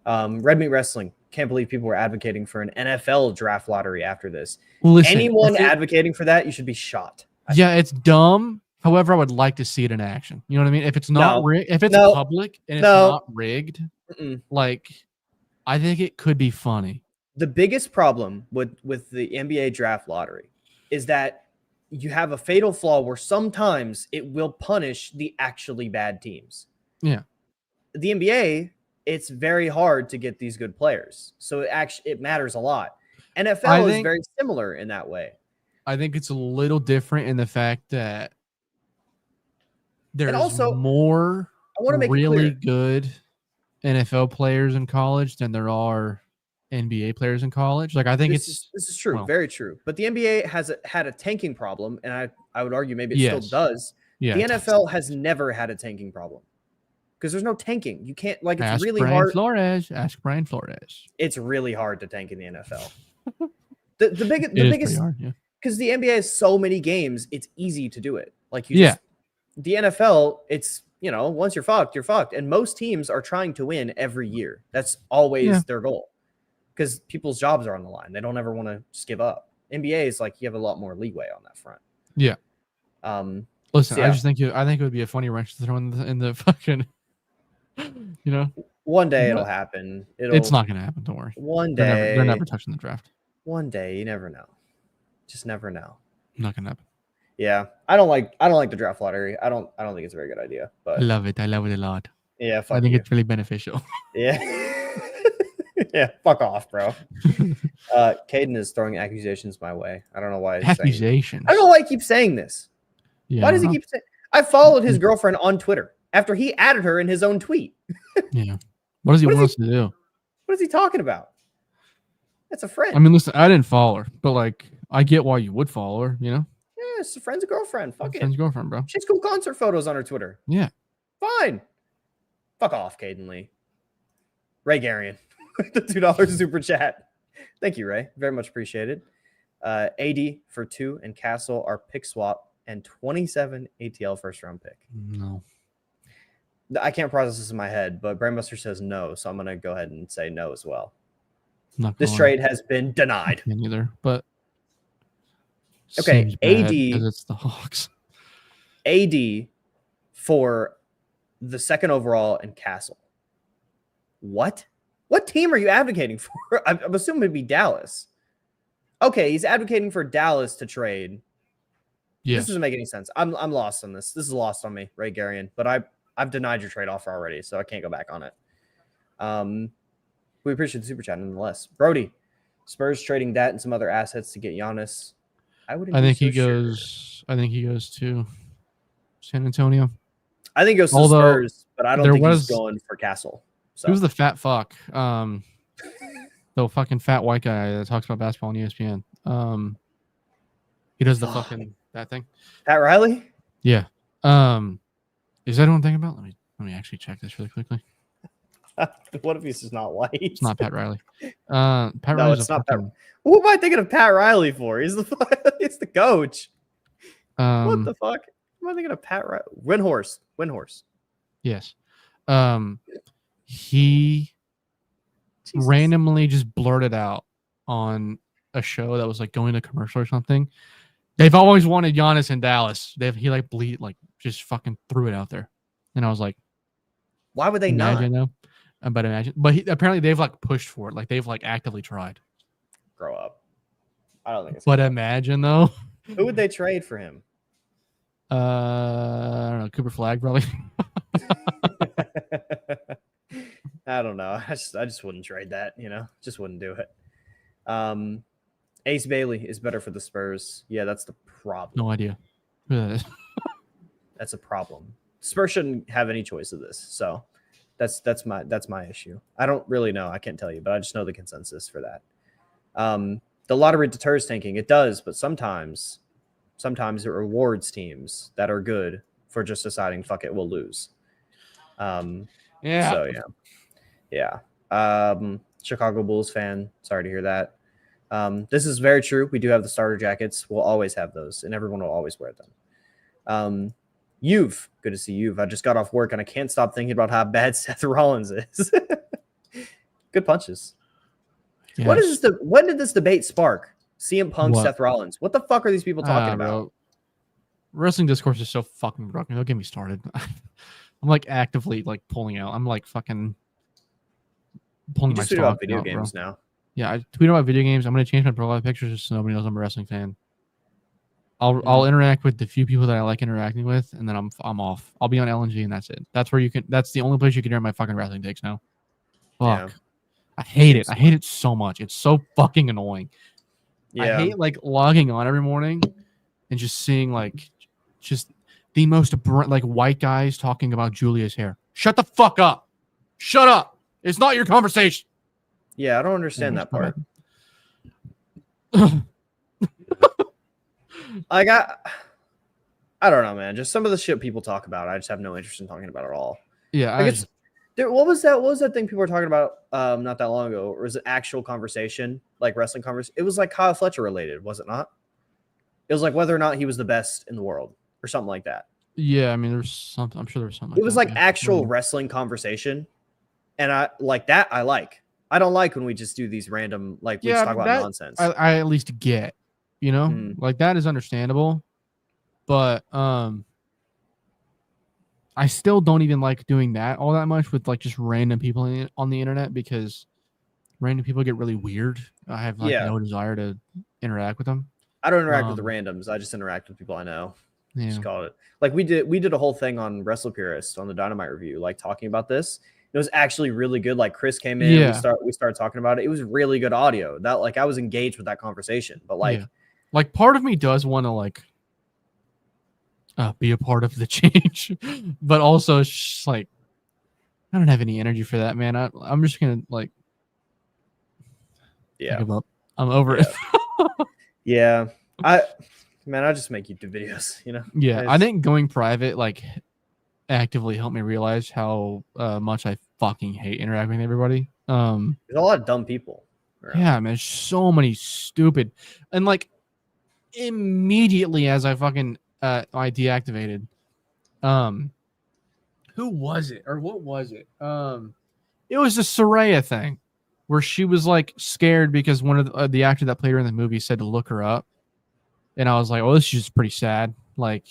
Red Meat Wrestling. Can't believe people were advocating for an NFL draft lottery after this. Listen, anyone advocating for that, you should be shot. It's dumb. However, I would like to see it in action. You know what I mean? If it's not if it's public and it's not rigged, like I think it could be funny. The biggest problem with the NBA draft lottery is that you have a fatal flaw where sometimes it will punish the actually bad teams. Yeah. The NBA, it's very hard to get these good players. So it matters a lot. NFL is very similar in that way. I think it's a little different in the fact that there's more really good NFL players in college than there are NBA players in college. Like I think this is true, very true. But the NBA has had a tanking problem, and I would argue maybe it still does. Yeah, the NFL has never had a tanking problem because there's no tanking. You can't it's really hard. Ask Brian Flores. It's really hard to tank in the NFL. the biggest because the NBA has so many games, it's easy to do it. The NFL, it's once you're fucked, you're fucked, and most teams are trying to win every year. That's always their goal. Because people's jobs are on the line. They don't ever want to just give up. NBA is like you have a lot more leeway on that front. Yeah. Listen, I think it would be a funny wrench to throw in the fucking, One day it'll happen. It's not going to happen. Don't worry. One day they're never touching the draft. One day, you never know. Just never know. Not going to happen. Yeah, I don't like the draft lottery. I don't think it's a very good idea. But I love it. I love it a lot. Yeah, I think it's really beneficial. Yeah. Yeah, fuck off, bro. Caden is throwing accusations my way. I don't know why. Accusations. I don't know why he keeps saying this. Yeah, why does he keep saying? I followed his girlfriend on Twitter after he added her in his own tweet. Yeah. What does he want us to do? What is he talking about? That's a friend. I mean, listen, I didn't follow her, but like, I get why you would follow her. Yeah, it's a friend's girlfriend. Fuck it. Friend's girlfriend, bro. She has cool concert photos on her Twitter. Yeah. Fine. Fuck off, Caden Lee. Ray Garion. The $2 super chat. Thank you, Ray. Very much appreciated. AD for 2 and Castle are pick swap and 27 ATL first round pick. No. I can't process this in my head, but Brainbuster says no, so I'm going to go ahead and say no as well. This trade has been denied. Neither, but okay, AD. Because it's the Hawks. AD for the second overall and Castle. What? What team are you advocating for? I'm assuming it'd be Dallas. Okay, he's advocating for Dallas to trade. Yes. This doesn't make any sense. I'm lost on this. This is lost on me, Ray Garian. But I've denied your trade offer already, so I can't go back on it. We appreciate the super chat nonetheless. Brody, Spurs trading that and some other assets to get Giannis. I think he goes to San Antonio. I think he goes to Spurs, but I don't think he's going for Castle. So. Who's the fat fuck? The fucking fat white guy that talks about basketball on ESPN. He does the fucking that thing. Pat Riley? Yeah. Is that what I'm thinking about? Let me actually check this really quickly. What if he's just not white? It's not Pat Riley. Pat Riley's it's not Pat. Who am I thinking of Pat Riley for? He's the coach. What the fuck? Am I thinking of Pat Riley? Windhorse. Yes. He randomly just blurted out on a show that was like going to commercial or something. They've always wanted Giannis in Dallas. He just fucking threw it out there, and I was like, why would they not? No, but apparently they've like pushed for it. Like they've like actively tried. Grow up. I don't think. But imagine though. Who would they trade for him? I don't know. Cooper Flag probably. I don't know. I just wouldn't trade that. Just wouldn't do it. Ace Bailey is better for the Spurs. Yeah, that's the problem. No idea who that is. That's a problem. Spurs shouldn't have any choice of this. So that's my issue. I don't really know. I can't tell you, but I just know the consensus for that. The lottery deters tanking. It does, but sometimes it rewards teams that are good for just deciding, fuck it, we'll lose. Yeah. So yeah. Chicago Bulls fan. Sorry to hear that. This is very true. We do have the starter jackets. We'll always have those, and everyone will always wear them. You've good to see you. I just got off work and I can't stop thinking about how bad Seth Rollins is. Good punches. Yes. What is this? When did this debate spark? CM Punk, Seth Rollins. What the fuck are these people talking about? Bro. Wrestling discourse is so fucking broken. Don't get me started. I'm like actively like pulling out. I'm like fucking pulling my stock about video games bro. Now. Yeah, I tweet about video games. I'm gonna change my profile pictures just so nobody knows I'm a wrestling fan. I'll interact with the few people that I like interacting with, and then I'm off. I'll be on LNG, and that's it. That's where you can. That's the only place you can hear my fucking wrestling takes now. Fuck, yeah. I hate it. I hate it so much. It's so fucking annoying. Yeah. I hate like logging on every morning and just seeing like just the most like white guys talking about Julia's hair. Shut the fuck up. Shut up. It's not your conversation. Yeah, I don't understand that part. Like I don't know, man. Just some of the shit people talk about, I just have no interest in talking about at all. Yeah, like what was that thing people were talking about not that long ago? Or was it actual conversation, like wrestling conversation? It was like Kyle Fletcher related, was it not? It was like whether or not he was the best in the world or something like that. Yeah, I mean, there's something. I'm sure there's something. It was like actual wrestling conversation, and I like that. I don't like when we just do these random we just talk about nonsense. I at least get, like that is understandable, but I still don't even like doing that all that much with like just random people on the internet because random people get really weird. I have no desire to interact with them. I don't interact with the randoms. I just interact with people I know. Yeah. Just call it. Like we did a whole thing on WrestlePurists on the Dynamite review, like talking about this. It was actually really good. Like Chris came in, we started talking about it. It was really good audio. That like I was engaged with that conversation. But like part of me does want to like be a part of the change, but also it's just like I don't have any energy for that, man. I'm just gonna like give up. I'm over it. Yeah. I just make YouTube videos, Yeah, I think going private like actively helped me realize how much I fucking hate interacting with everybody. There's a lot of dumb people around. Yeah, man, there's so many stupid, and like immediately as I fucking I deactivated, who was it or what was it? It was the Soraya thing where she was like scared because one of the actor that played her in the movie said to look her up. And I was like, "Oh, this is just pretty sad." Like,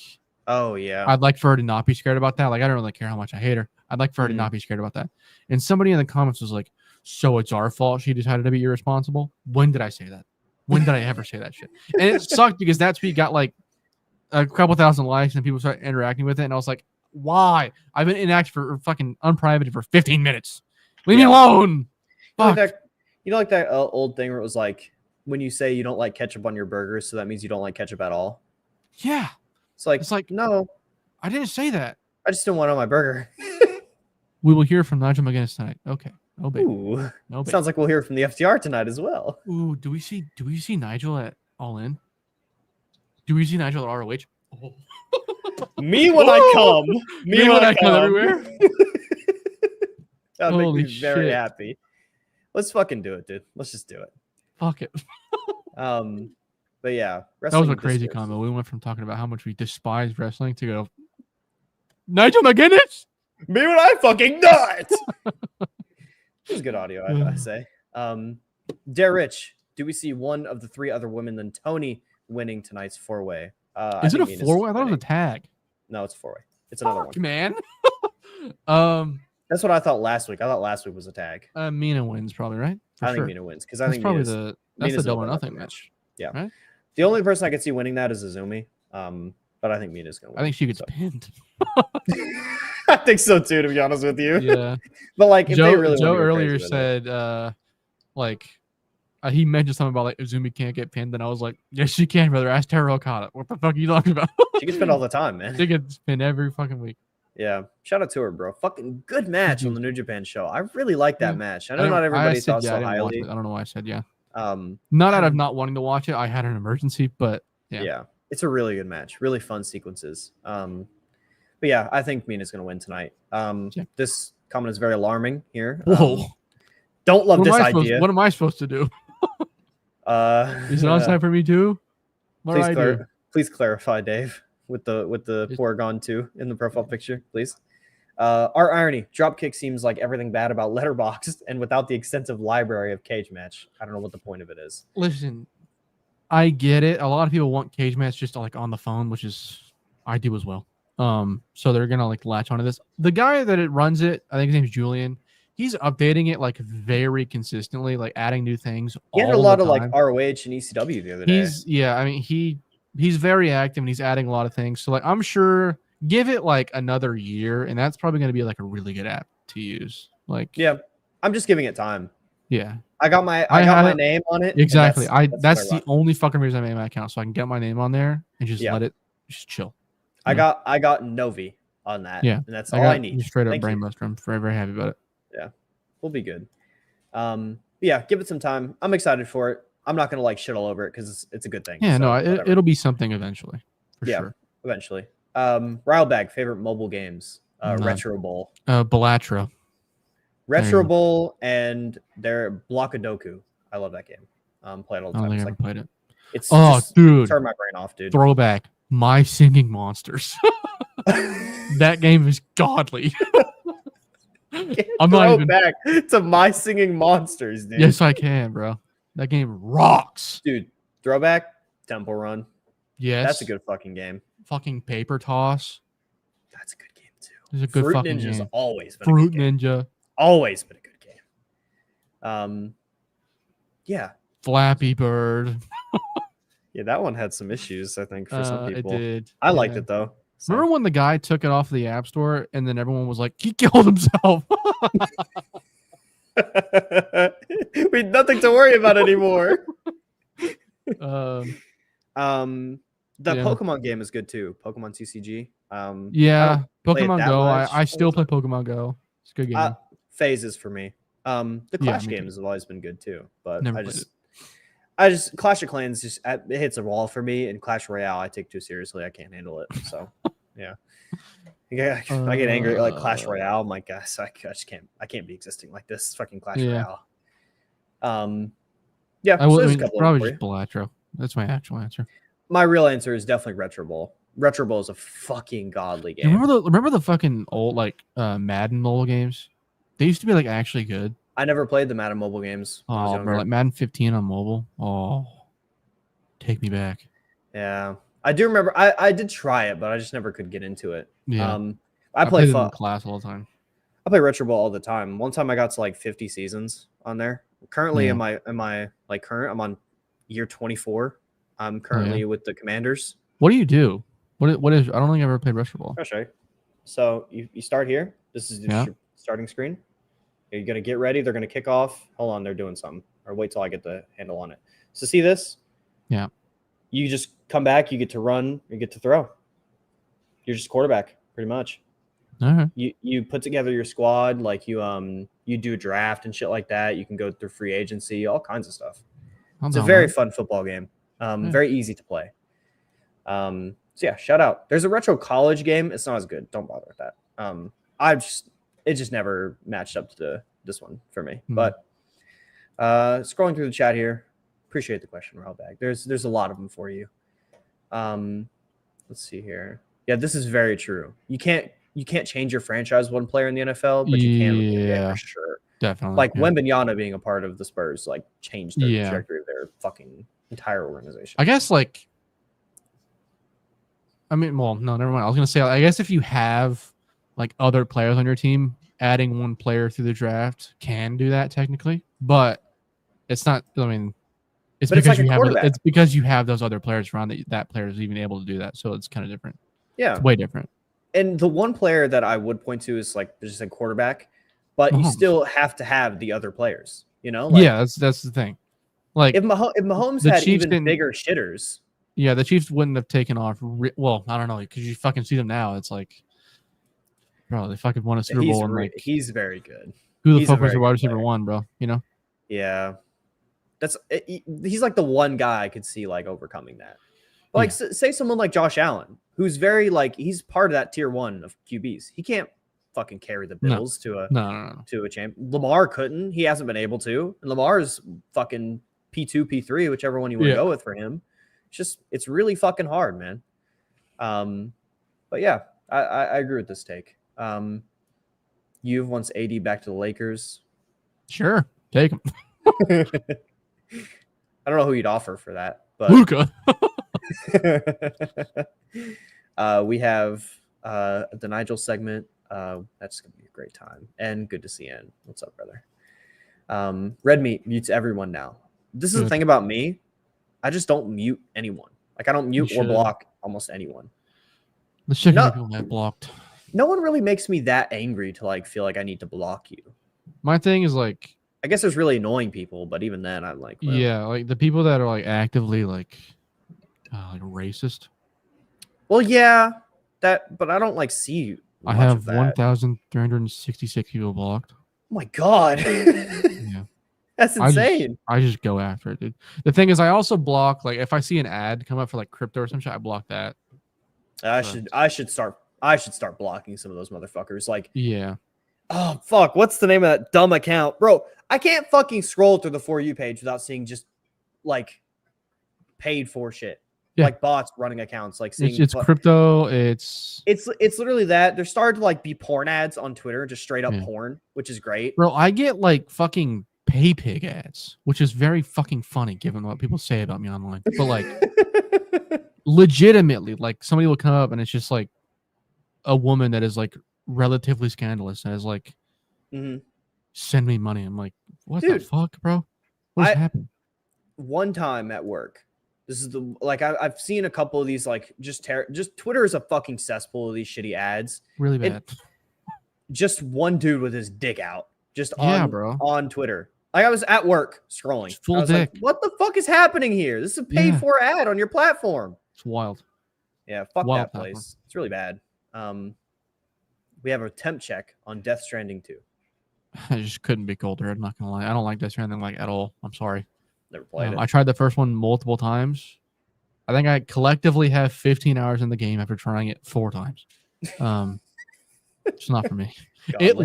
Oh yeah. I'd like for her to not be scared about that. Like, I don't really care how much I hate her. I'd like for her to not be scared about that. And somebody in the comments was like, so it's our fault she decided to be irresponsible? When did I say that? When did I ever say that shit? And it sucked because that tweet got like a couple thousand likes and people started interacting with it. And I was like, why? I've been inactive for fucking unprivated for 15 minutes. Leave me alone. Fuck. Like that old thing where it was like, when you say you don't like ketchup on your burger, so that means you don't like ketchup at all. Yeah. It's like, no, I didn't say that. I just don't want it on my burger. We will hear from Nigel McGuinness tonight. Okay. No baby. Ooh, no baby. Sounds like we'll hear from the FTR tonight as well. Ooh, do we see Nigel at All In? Do we see Nigel at ROH? Oh. Me when I come. Me when I come everywhere. That would make me very happy. Let's fucking do it, dude. Let's just do it. Fuck it. But yeah, that was a crazy combo. We went from talking about how much we despise wrestling to go, Nigel McGuinness? Me when I fucking nut. It was good audio, I say. Dare Rich, do we see one of the 3 other women than Tony winning tonight's 4-way? Is it a 4-way? I thought it was a tag. No, it's a 4-way. It's another one. Man. That's what I thought last week. I thought last week was a tag. Mina wins probably, right? I think Mina wins because I think probably that's the double or nothing match. Yeah. Right? The only person I could see winning that is Azumi. But I think Mina's gonna win. I think she gets pinned. I think so too, to be honest with you. Yeah. But like, if Joe they really earlier said, he mentioned something about like Azumi can't get pinned, and I was like, yes, she can, brother. Ask Tara Okada. What the fuck are you talking about? She gets pinned all the time, man. She gets pinned every fucking week. Yeah. Shout out to her, bro. Fucking good match on the New Japan show. I really like that match. I know not everybody thought so highly. I don't know why I said yeah. Not out of not wanting to watch it. I had an emergency, but yeah. It's a really good match. Really fun sequences. But yeah, I think Mina's gonna win tonight. This comment is very alarming here. Whoa. Don't love this idea. What am I supposed to do? Is it on time for me too? Please clarify, Dave, with the Porygon 2 in the profile picture, please. Our irony, Dropkick seems like everything bad about Letterboxd and without the extensive library of cage match. I don't know what the point of it is. Listen, I get it. A lot of people want cage match just like on the phone, which is I do as well. So they're gonna like latch onto this. The guy that runs it, I think his name's Julian. He's updating it like very consistently, like adding new things. He had a lot of like ROH and ECW the other day. He's very active and he's adding a lot of things. So like I'm sure give it like another year, and that's probably gonna be like a really good app to use. Like I'm just giving it time. Yeah. I got my name on it. Exactly. That's the only fucking reason I made my account, so I can get my name on there and just let it just chill. I got Novi on that. Yeah. And that's all I need. Straight up Brainbuster. I'm very, very happy about it. Yeah. We'll be good. Yeah, give it some time. I'm excited for it. I'm not gonna like shit all over it because it's a good thing. Yeah, so, it'll be something eventually. For sure. Eventually. Rilebag, favorite mobile games. Retro Bowl. Bellatra. Retro Bowl and their Blockadoku. I love that game. Play it all the time. I don't think I ever played it. It's dude. Turn my brain off, dude. Throwback. My Singing Monsters. That game is godly. I'm not even back to My Singing Monsters, dude. Yes, I can, bro. That game rocks. Dude, throwback, Temple Run. Yes. That's a good fucking game. Fucking Paper Toss. That's a good game, too. It's a good Fruit fucking Ninja's game. Always been Fruit a good game. Ninja. Always been a good game. Yeah. Flappy Bird. Yeah, that one had some issues, I think, for some people. It did. I liked it, though. So. Remember when the guy took it off the App Store and then everyone was like, he killed himself? We had nothing to worry about anymore. The Pokemon game is good, too. Pokemon TCG. Pokemon Go. I still play Pokemon Go. It's a good game. Phases for me. The Clash games have always been good, too. But I just Clash of Clans it hits a wall for me, and Clash Royale I take too seriously. I can't handle it. So yeah, I get angry at like Clash Royale. I'm like, guys, I just can't. I can't be existing like this. Fucking Clash Royale. Probably just Bellatra. That's my actual answer. My real answer is definitely Retro Bowl. Retro Bowl is a fucking godly game. Remember the fucking old like Madden mobile games? They used to be like actually good. I never played the Madden mobile games. Oh, bro, like Madden 15 on mobile. Oh, take me back. Yeah, I do remember. I did try it, but I just never could get into it. Yeah. I play it in class all the time. I play retro ball all the time. One time I got to like 50 seasons on there. Currently, Yeah. am I like current? I'm on year 24. I'm currently with the Commanders. What do you do? What is? I don't think I've ever played retro ball. I'll show you. So you start here. This is your starting screen. You're gonna get ready. They're gonna kick off. Hold on, they're doing something. Or wait till I get the handle on it. So see this? Yeah. You just come back. You get to run. You get to throw. You're just quarterback, pretty much. All right. You put together your squad, like you do a draft and shit like that. You can go through free agency, all kinds of stuff. It's a very fun football game. Very easy to play. So yeah, shout out. There's a retro college game. It's not as good. Don't bother with that. It just never matched up to this one for me. But scrolling through the chat here, appreciate the question, Railbag. There's a lot of them for you. Let's see here. Yeah, this is very true. You can't change your franchise one player in the NFL, but you can with the game for sure. Definitely. Like Wembanyama being a part of the Spurs, like changed the trajectory of their fucking entire organization. I guess like. I mean, well, no, never mind. I was gonna say, I guess if you have like other players on your team, adding one player through the draft can do that technically, but it's not. I mean, it's because it's because you have those other players around that player is even able to do that. So it's kind of different. Yeah, it's way different. And the one player that I would point to is like just a quarterback, but you still have to have the other players. You know? Like, yeah, that's the thing. Like if Mahomes had even bigger shitters. Yeah, the Chiefs wouldn't have taken off. Well, I don't know, because you fucking see them now. It's like, bro, they fucking won a Super Bowl. And like, he's very good. Who the fuck was the wide receiver one, bro? You know? Yeah, he's like the one guy I could see like overcoming that. But like, say someone like Josh Allen, who's very like he's part of that tier 1 of QBs. He can't fucking carry the Bills to a champ. Lamar couldn't. He hasn't been able to. And Lamar's fucking P2, P3, whichever one you want to go with for him. It's really fucking hard, man. But yeah, I agree with this take. You've wants AD back to the Lakers. Sure, take him. I don't know who you'd offer for that, but Luka. We have the Nigel segment. That's gonna be a great time and good to see N. What's up, brother? Red Meat mutes everyone now. This is the thing about me. I just don't mute anyone. Like I don't mute or block almost anyone. Let's check out people that blocked. No one really makes me that angry to like feel like I need to block you. My thing is like, I guess there's really annoying people, but even then I'm like, well. Yeah, like the people that are like actively like racist. Well, yeah, but I don't like see. I have 1,366 people blocked. Oh my god. Yeah. That's insane. I just go after it, dude. The thing is, I also block like if I see an ad come up for like crypto or some shit, I block that. I should start blocking some of those motherfuckers. Like, yeah. Oh fuck, what's the name of that dumb account, bro? I can't fucking scroll through the For You page without seeing just like paid for shit. Yeah. Like bots running accounts, like seeing it's crypto. It's literally that. They're starting to like be porn ads on Twitter, just straight up porn, which is great. Bro, I get like fucking pay pig ads, which is very fucking funny given what people say about me online. But like legitimately, like somebody will come up and it's just like a woman that is like relatively scandalous and is like, send me money. I'm like, what the fuck, bro? What's happening? One time at work, this is I've seen a couple of these like just Twitter is a fucking cesspool of these shitty ads. Really bad. Just one dude with his dick out, on Twitter. Like I was at work scrolling. It's full dick. Like, what the fuck is happening here? This is a paid for ad on your platform. It's wild. Yeah, fuck that place. Platform. It's really bad. We have a temp check on Death Stranding 2. I just couldn't be colder. I'm not gonna lie. I don't like Death Stranding like at all. I'm sorry. Never played it. I tried the first one multiple times. I think I collectively have 15 hours in the game after trying it 4 times. It's not for me. It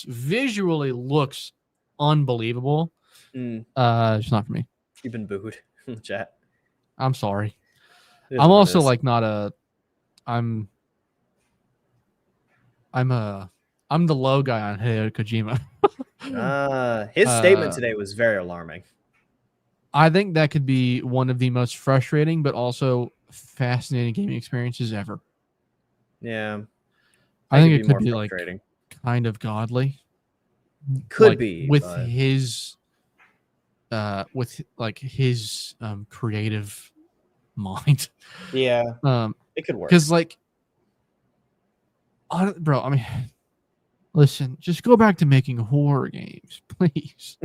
visually looks unbelievable. It's not for me. You've been booed in the chat. I'm sorry. I'm also like I'm the low guy on Hideo Kojima. His statement today was very alarming. I think that could be one of the most frustrating but also fascinating gaming experiences ever. Yeah. I think it be could more be like frustrating. kind of godly. Could like, be with but... his creative mind. Yeah. It could work. Because like, bro, I mean, listen, just go back to making horror games, please.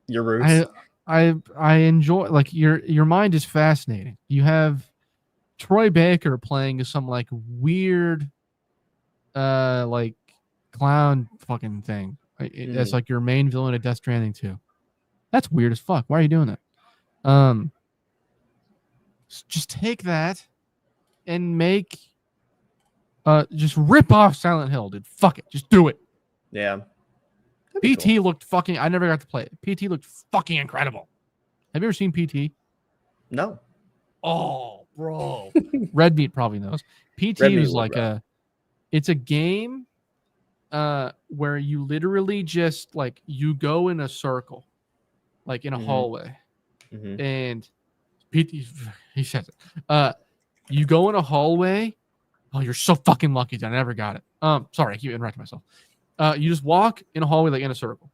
Your roots. I enjoy, like, your mind is fascinating. You have Troy Baker playing some like weird like clown fucking thing. That's like your main villain at Death Stranding 2. That's weird as fuck. Why are you doing that? Just take that and make just rip off Silent Hill, dude. Fuck it. Just do it. Yeah. PT looked fucking... I never got to play it. PT looked fucking incredible. Have you ever seen PT? No. Oh, bro. Red Meat probably knows. PT was like it's a game where you literally just like you go in a circle, like in a hallway, and PT, he says it. You go in a hallway. Oh, you're so fucking lucky, dude. I never got it. Sorry, I keep interrupting myself. You just walk in a hallway like in a circle,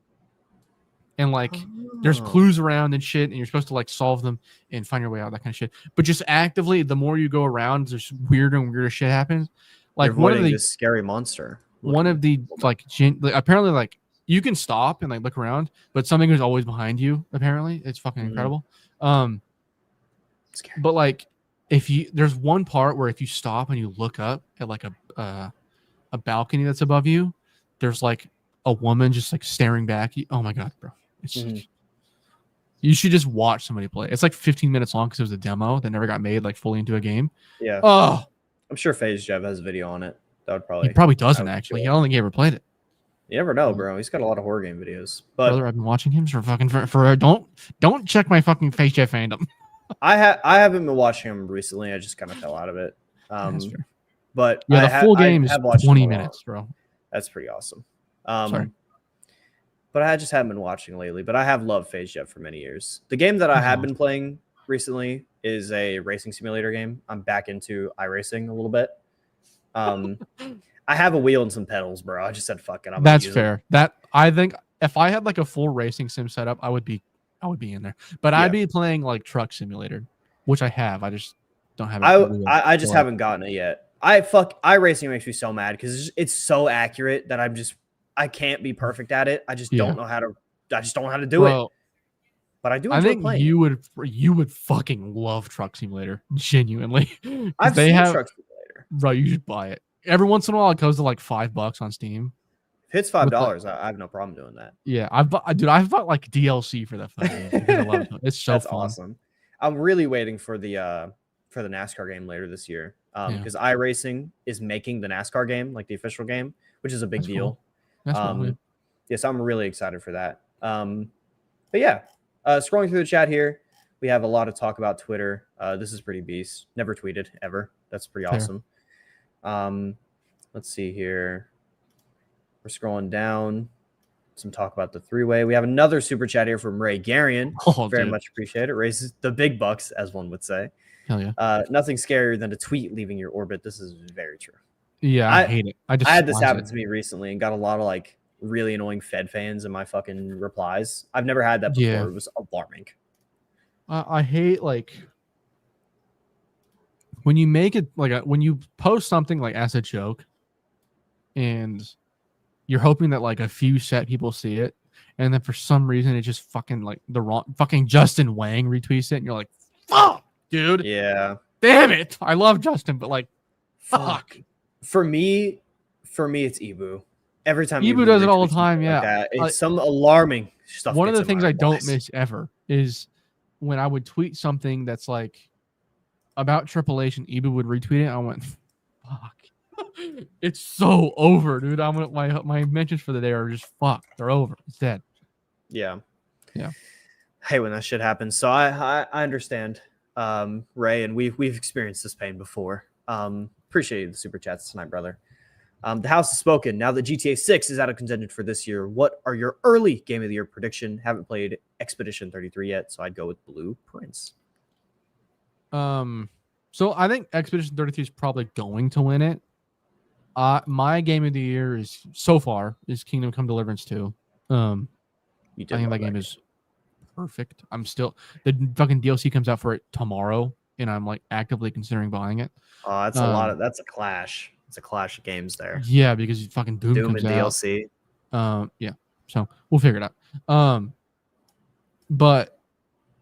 and like there's clues around and shit, and you're supposed to like solve them and find your way out, that kind of shit. But just actively, the more you go around, there's weirder and weirder shit happens. Like you're avoiding this scary monster. One of the like apparently like you can stop and like look around, but something is always behind you. Apparently, it's fucking incredible. Scary. But like there's one part where if you stop and you look up at like a balcony that's above you, there's like a woman just like staring back. Oh my god, bro! You should just watch somebody play. It's like 15 minutes long because it was a demo that never got made like fully into a game. Yeah. Oh, I'm sure FaZe Jev has a video on it. That would he probably doesn't actually. I don't think he ever played it. You never know, bro. He's got a lot of horror game videos. But brother, I've been watching him for don't check my fucking FaZe Jev fandom. I haven't been watching him recently. I just kind of fell out of it. That's true. But yeah, the full game is 20 minutes, bro. That's pretty awesome. Sorry. But I just haven't been watching lately. But I have loved FaZe Jev for many years. The game that I have been playing recently is a racing simulator game. I'm back into iRacing a little bit. I have a wheel and some pedals, bro. I just said fuck it. That's fair. That I think if I had like a full racing sim setup, I would be in there. But I'd be playing like Truck Simulator, which I have. I just don't have it. I just haven't gotten it yet. iRacing makes me so mad because it's so accurate that I can't be perfect at it. I just don't know how to do it. But I do enjoy think playing. You would fucking love Truck Simulator, genuinely. I've seen Truck Simulator. Bro, you should buy it. Every once in a while, it goes to like $5 on Steam. If it's $5, I have no problem doing that. Yeah, I've bought like DLC for that fucking game. I love it. It's so That's fun. awesome. I'm really waiting for the NASCAR game later this year. Because iRacing is making the NASCAR game, like the official game, which is a big deal. Cool. That's cool. Yes, I'm really excited for that. But yeah, scrolling through the chat here, we have a lot of talk about Twitter. This is pretty beast. Never tweeted ever. That's pretty awesome. Let's see here. We're scrolling down. Some talk about the three-way. We have another super chat here from Ray Garion. Very much appreciate it. Raises the big bucks, as one would say. Hell yeah. Nothing scarier than a tweet leaving your orbit. This is very true. Yeah, I hate it. I had this happen to me recently and got a lot of like really annoying Fed fans in my fucking replies. I've never had that before. Yeah. It was alarming. I hate like when you make it like when you post something like as a joke and you're hoping that like a few set people see it, and then for some reason it just fucking like the wrong fucking Justin Wang retweets it, and you're like, fuck, dude. Yeah. Damn it. I love Justin, but like, fuck. For me, it's Ibu. Every time Ibu does it all the time, yeah. Like it's some alarming stuff. One of the things I don't miss ever is when I would tweet something that's like about Triple H and Ibu would retweet it. I went, fuck. It's so over, dude. My mentions for the day are just fuck. They're over. It's dead. Yeah. Yeah. Hey, when that shit happens. So I understand, Ray, and we've experienced this pain before. Appreciate the super chats tonight, brother. The house has spoken. Now that GTA 6 is out of contention for this year, what are your early game of the year prediction? Haven't played Expedition 33 yet, so I'd go with Blue Prince. So I think Expedition 33 is probably going to win it. My game of the year is so far is Kingdom Come Deliverance 2. You I think that game is perfect. I'm still the fucking DLC comes out for it tomorrow, and I'm like actively considering buying it. Oh, that's a lot of that's a clash. It's a clash of games there. Yeah, because fucking Doom comes and out. DLC. Yeah. So we'll figure it out. But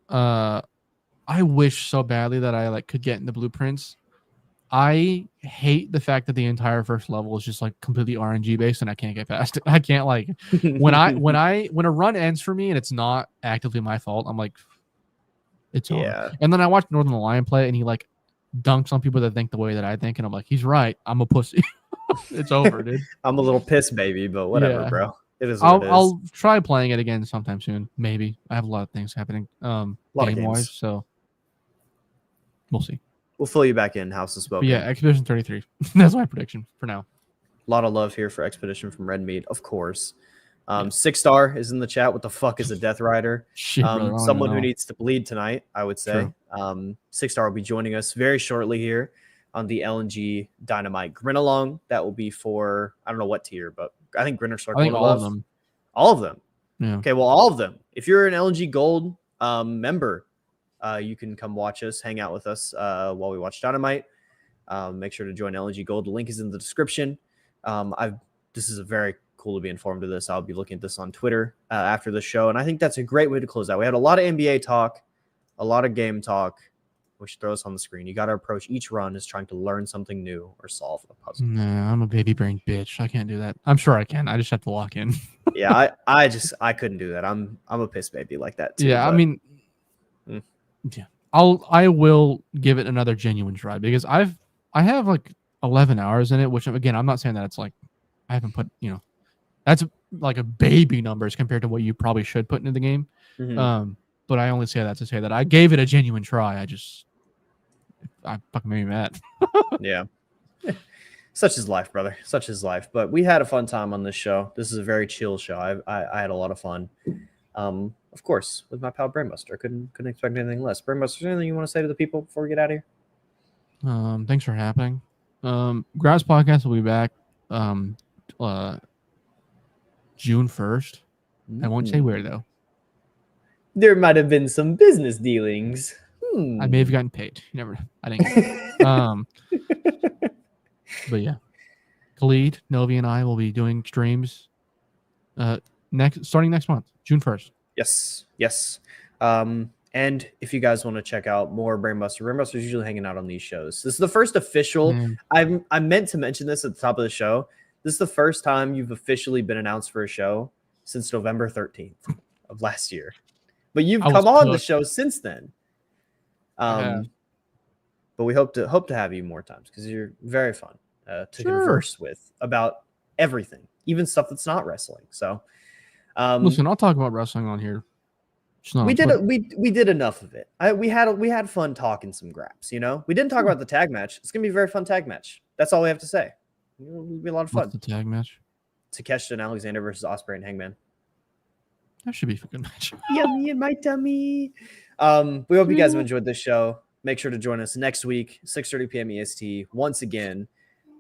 I wish so badly that I like could get into Blueprints. I hate the fact that the entire first level is just like completely RNG based and I can't get past it. I can't like when a run ends for me and it's not actively my fault, I'm like it's over. And then I watched Northern Lion play and he like dunks on people that think the way that I think and I'm like, he's right. I'm a pussy. It's over, dude. I'm a little piss baby, but whatever, bro. It is I'll try playing it again sometime soon. Maybe. I have a lot of things happening a lot of games. So we'll see. We'll fill you back in, House of Smoke. Yeah, Expedition 33. That's my prediction for now. A lot of love here for Expedition from Red Meat, of course. 6-star is in the chat. What the fuck is a Death Rider? Shit, brother, someone who needs to bleed tonight, I would say. True. 6-star will be joining us very shortly here on the LNG Dynamite Grin Along. That will be for, I don't know what tier, but I think Grinner Circle. I think all of them. All of them? Yeah. Okay, well, all of them. If you're an LNG Gold member, you can come watch us, hang out with us while we watch Dynamite. Make sure to join LNG Gold. The link is in the description. This is a very cool to be informed of this. I'll be looking at this on Twitter after the show, and I think that's a great way to close out. We had a lot of NBA talk, a lot of game talk. We should throw this on the screen. You got to approach each run as trying to learn something new or solve a puzzle. Nah, I'm a baby brain bitch. I can't do that. I'm sure I can. I just have to lock in. Yeah, I couldn't do that. I'm a piss baby like that too. Yeah, but, I mean, yeah. I will give it another genuine try because I have like 11 hours in it, which again, I'm not saying that it's like I haven't put, that's like a baby numbers compared to what you probably should put into the game. Mm-hmm. But I only say that to say that I gave it a genuine try. I fucking made me mad. Yeah. Such is life, brother. Such is life. But we had a fun time on this show. This is a very chill show. I had a lot of fun. Of course, with my pal Brainbuster. I couldn't expect anything less. Brainbuster, is there anything you want to say to the people before we get out of here? Thanks for happening. Graps Podcast will be back June 1st. I won't say where though. There might have been some business dealings. I may have gotten paid. You never know. I didn't. But yeah, Khalid, Novi, and I will be doing streams starting next month, June 1st. Yes. And if you guys want to check out more Brainbuster is usually hanging out on these shows. This is the first official. I meant to mention this at the top of the show. This is the first time you've officially been announced for a show since November 13th of last year. But you've come on the show since then. But we hope to have you more times because you're very fun to converse with about everything, even stuff that's not wrestling. So, listen, I'll talk about wrestling on here. We did enough of it. We had fun talking some graps. We didn't talk about the tag match. It's gonna be a very fun tag match. That's all we have to say. It'll be a lot of fun. What's the tag match? Takeshita and Alexander versus Ospreay and Hangman. That should be a good match. Yummy in my tummy. We hope you guys have enjoyed this show. Make sure to join us next week, 6:30 p.m. EST, once again.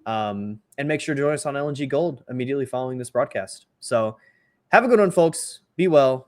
And make sure to join us on LNG Gold immediately following this broadcast. So have a good one, folks. Be well.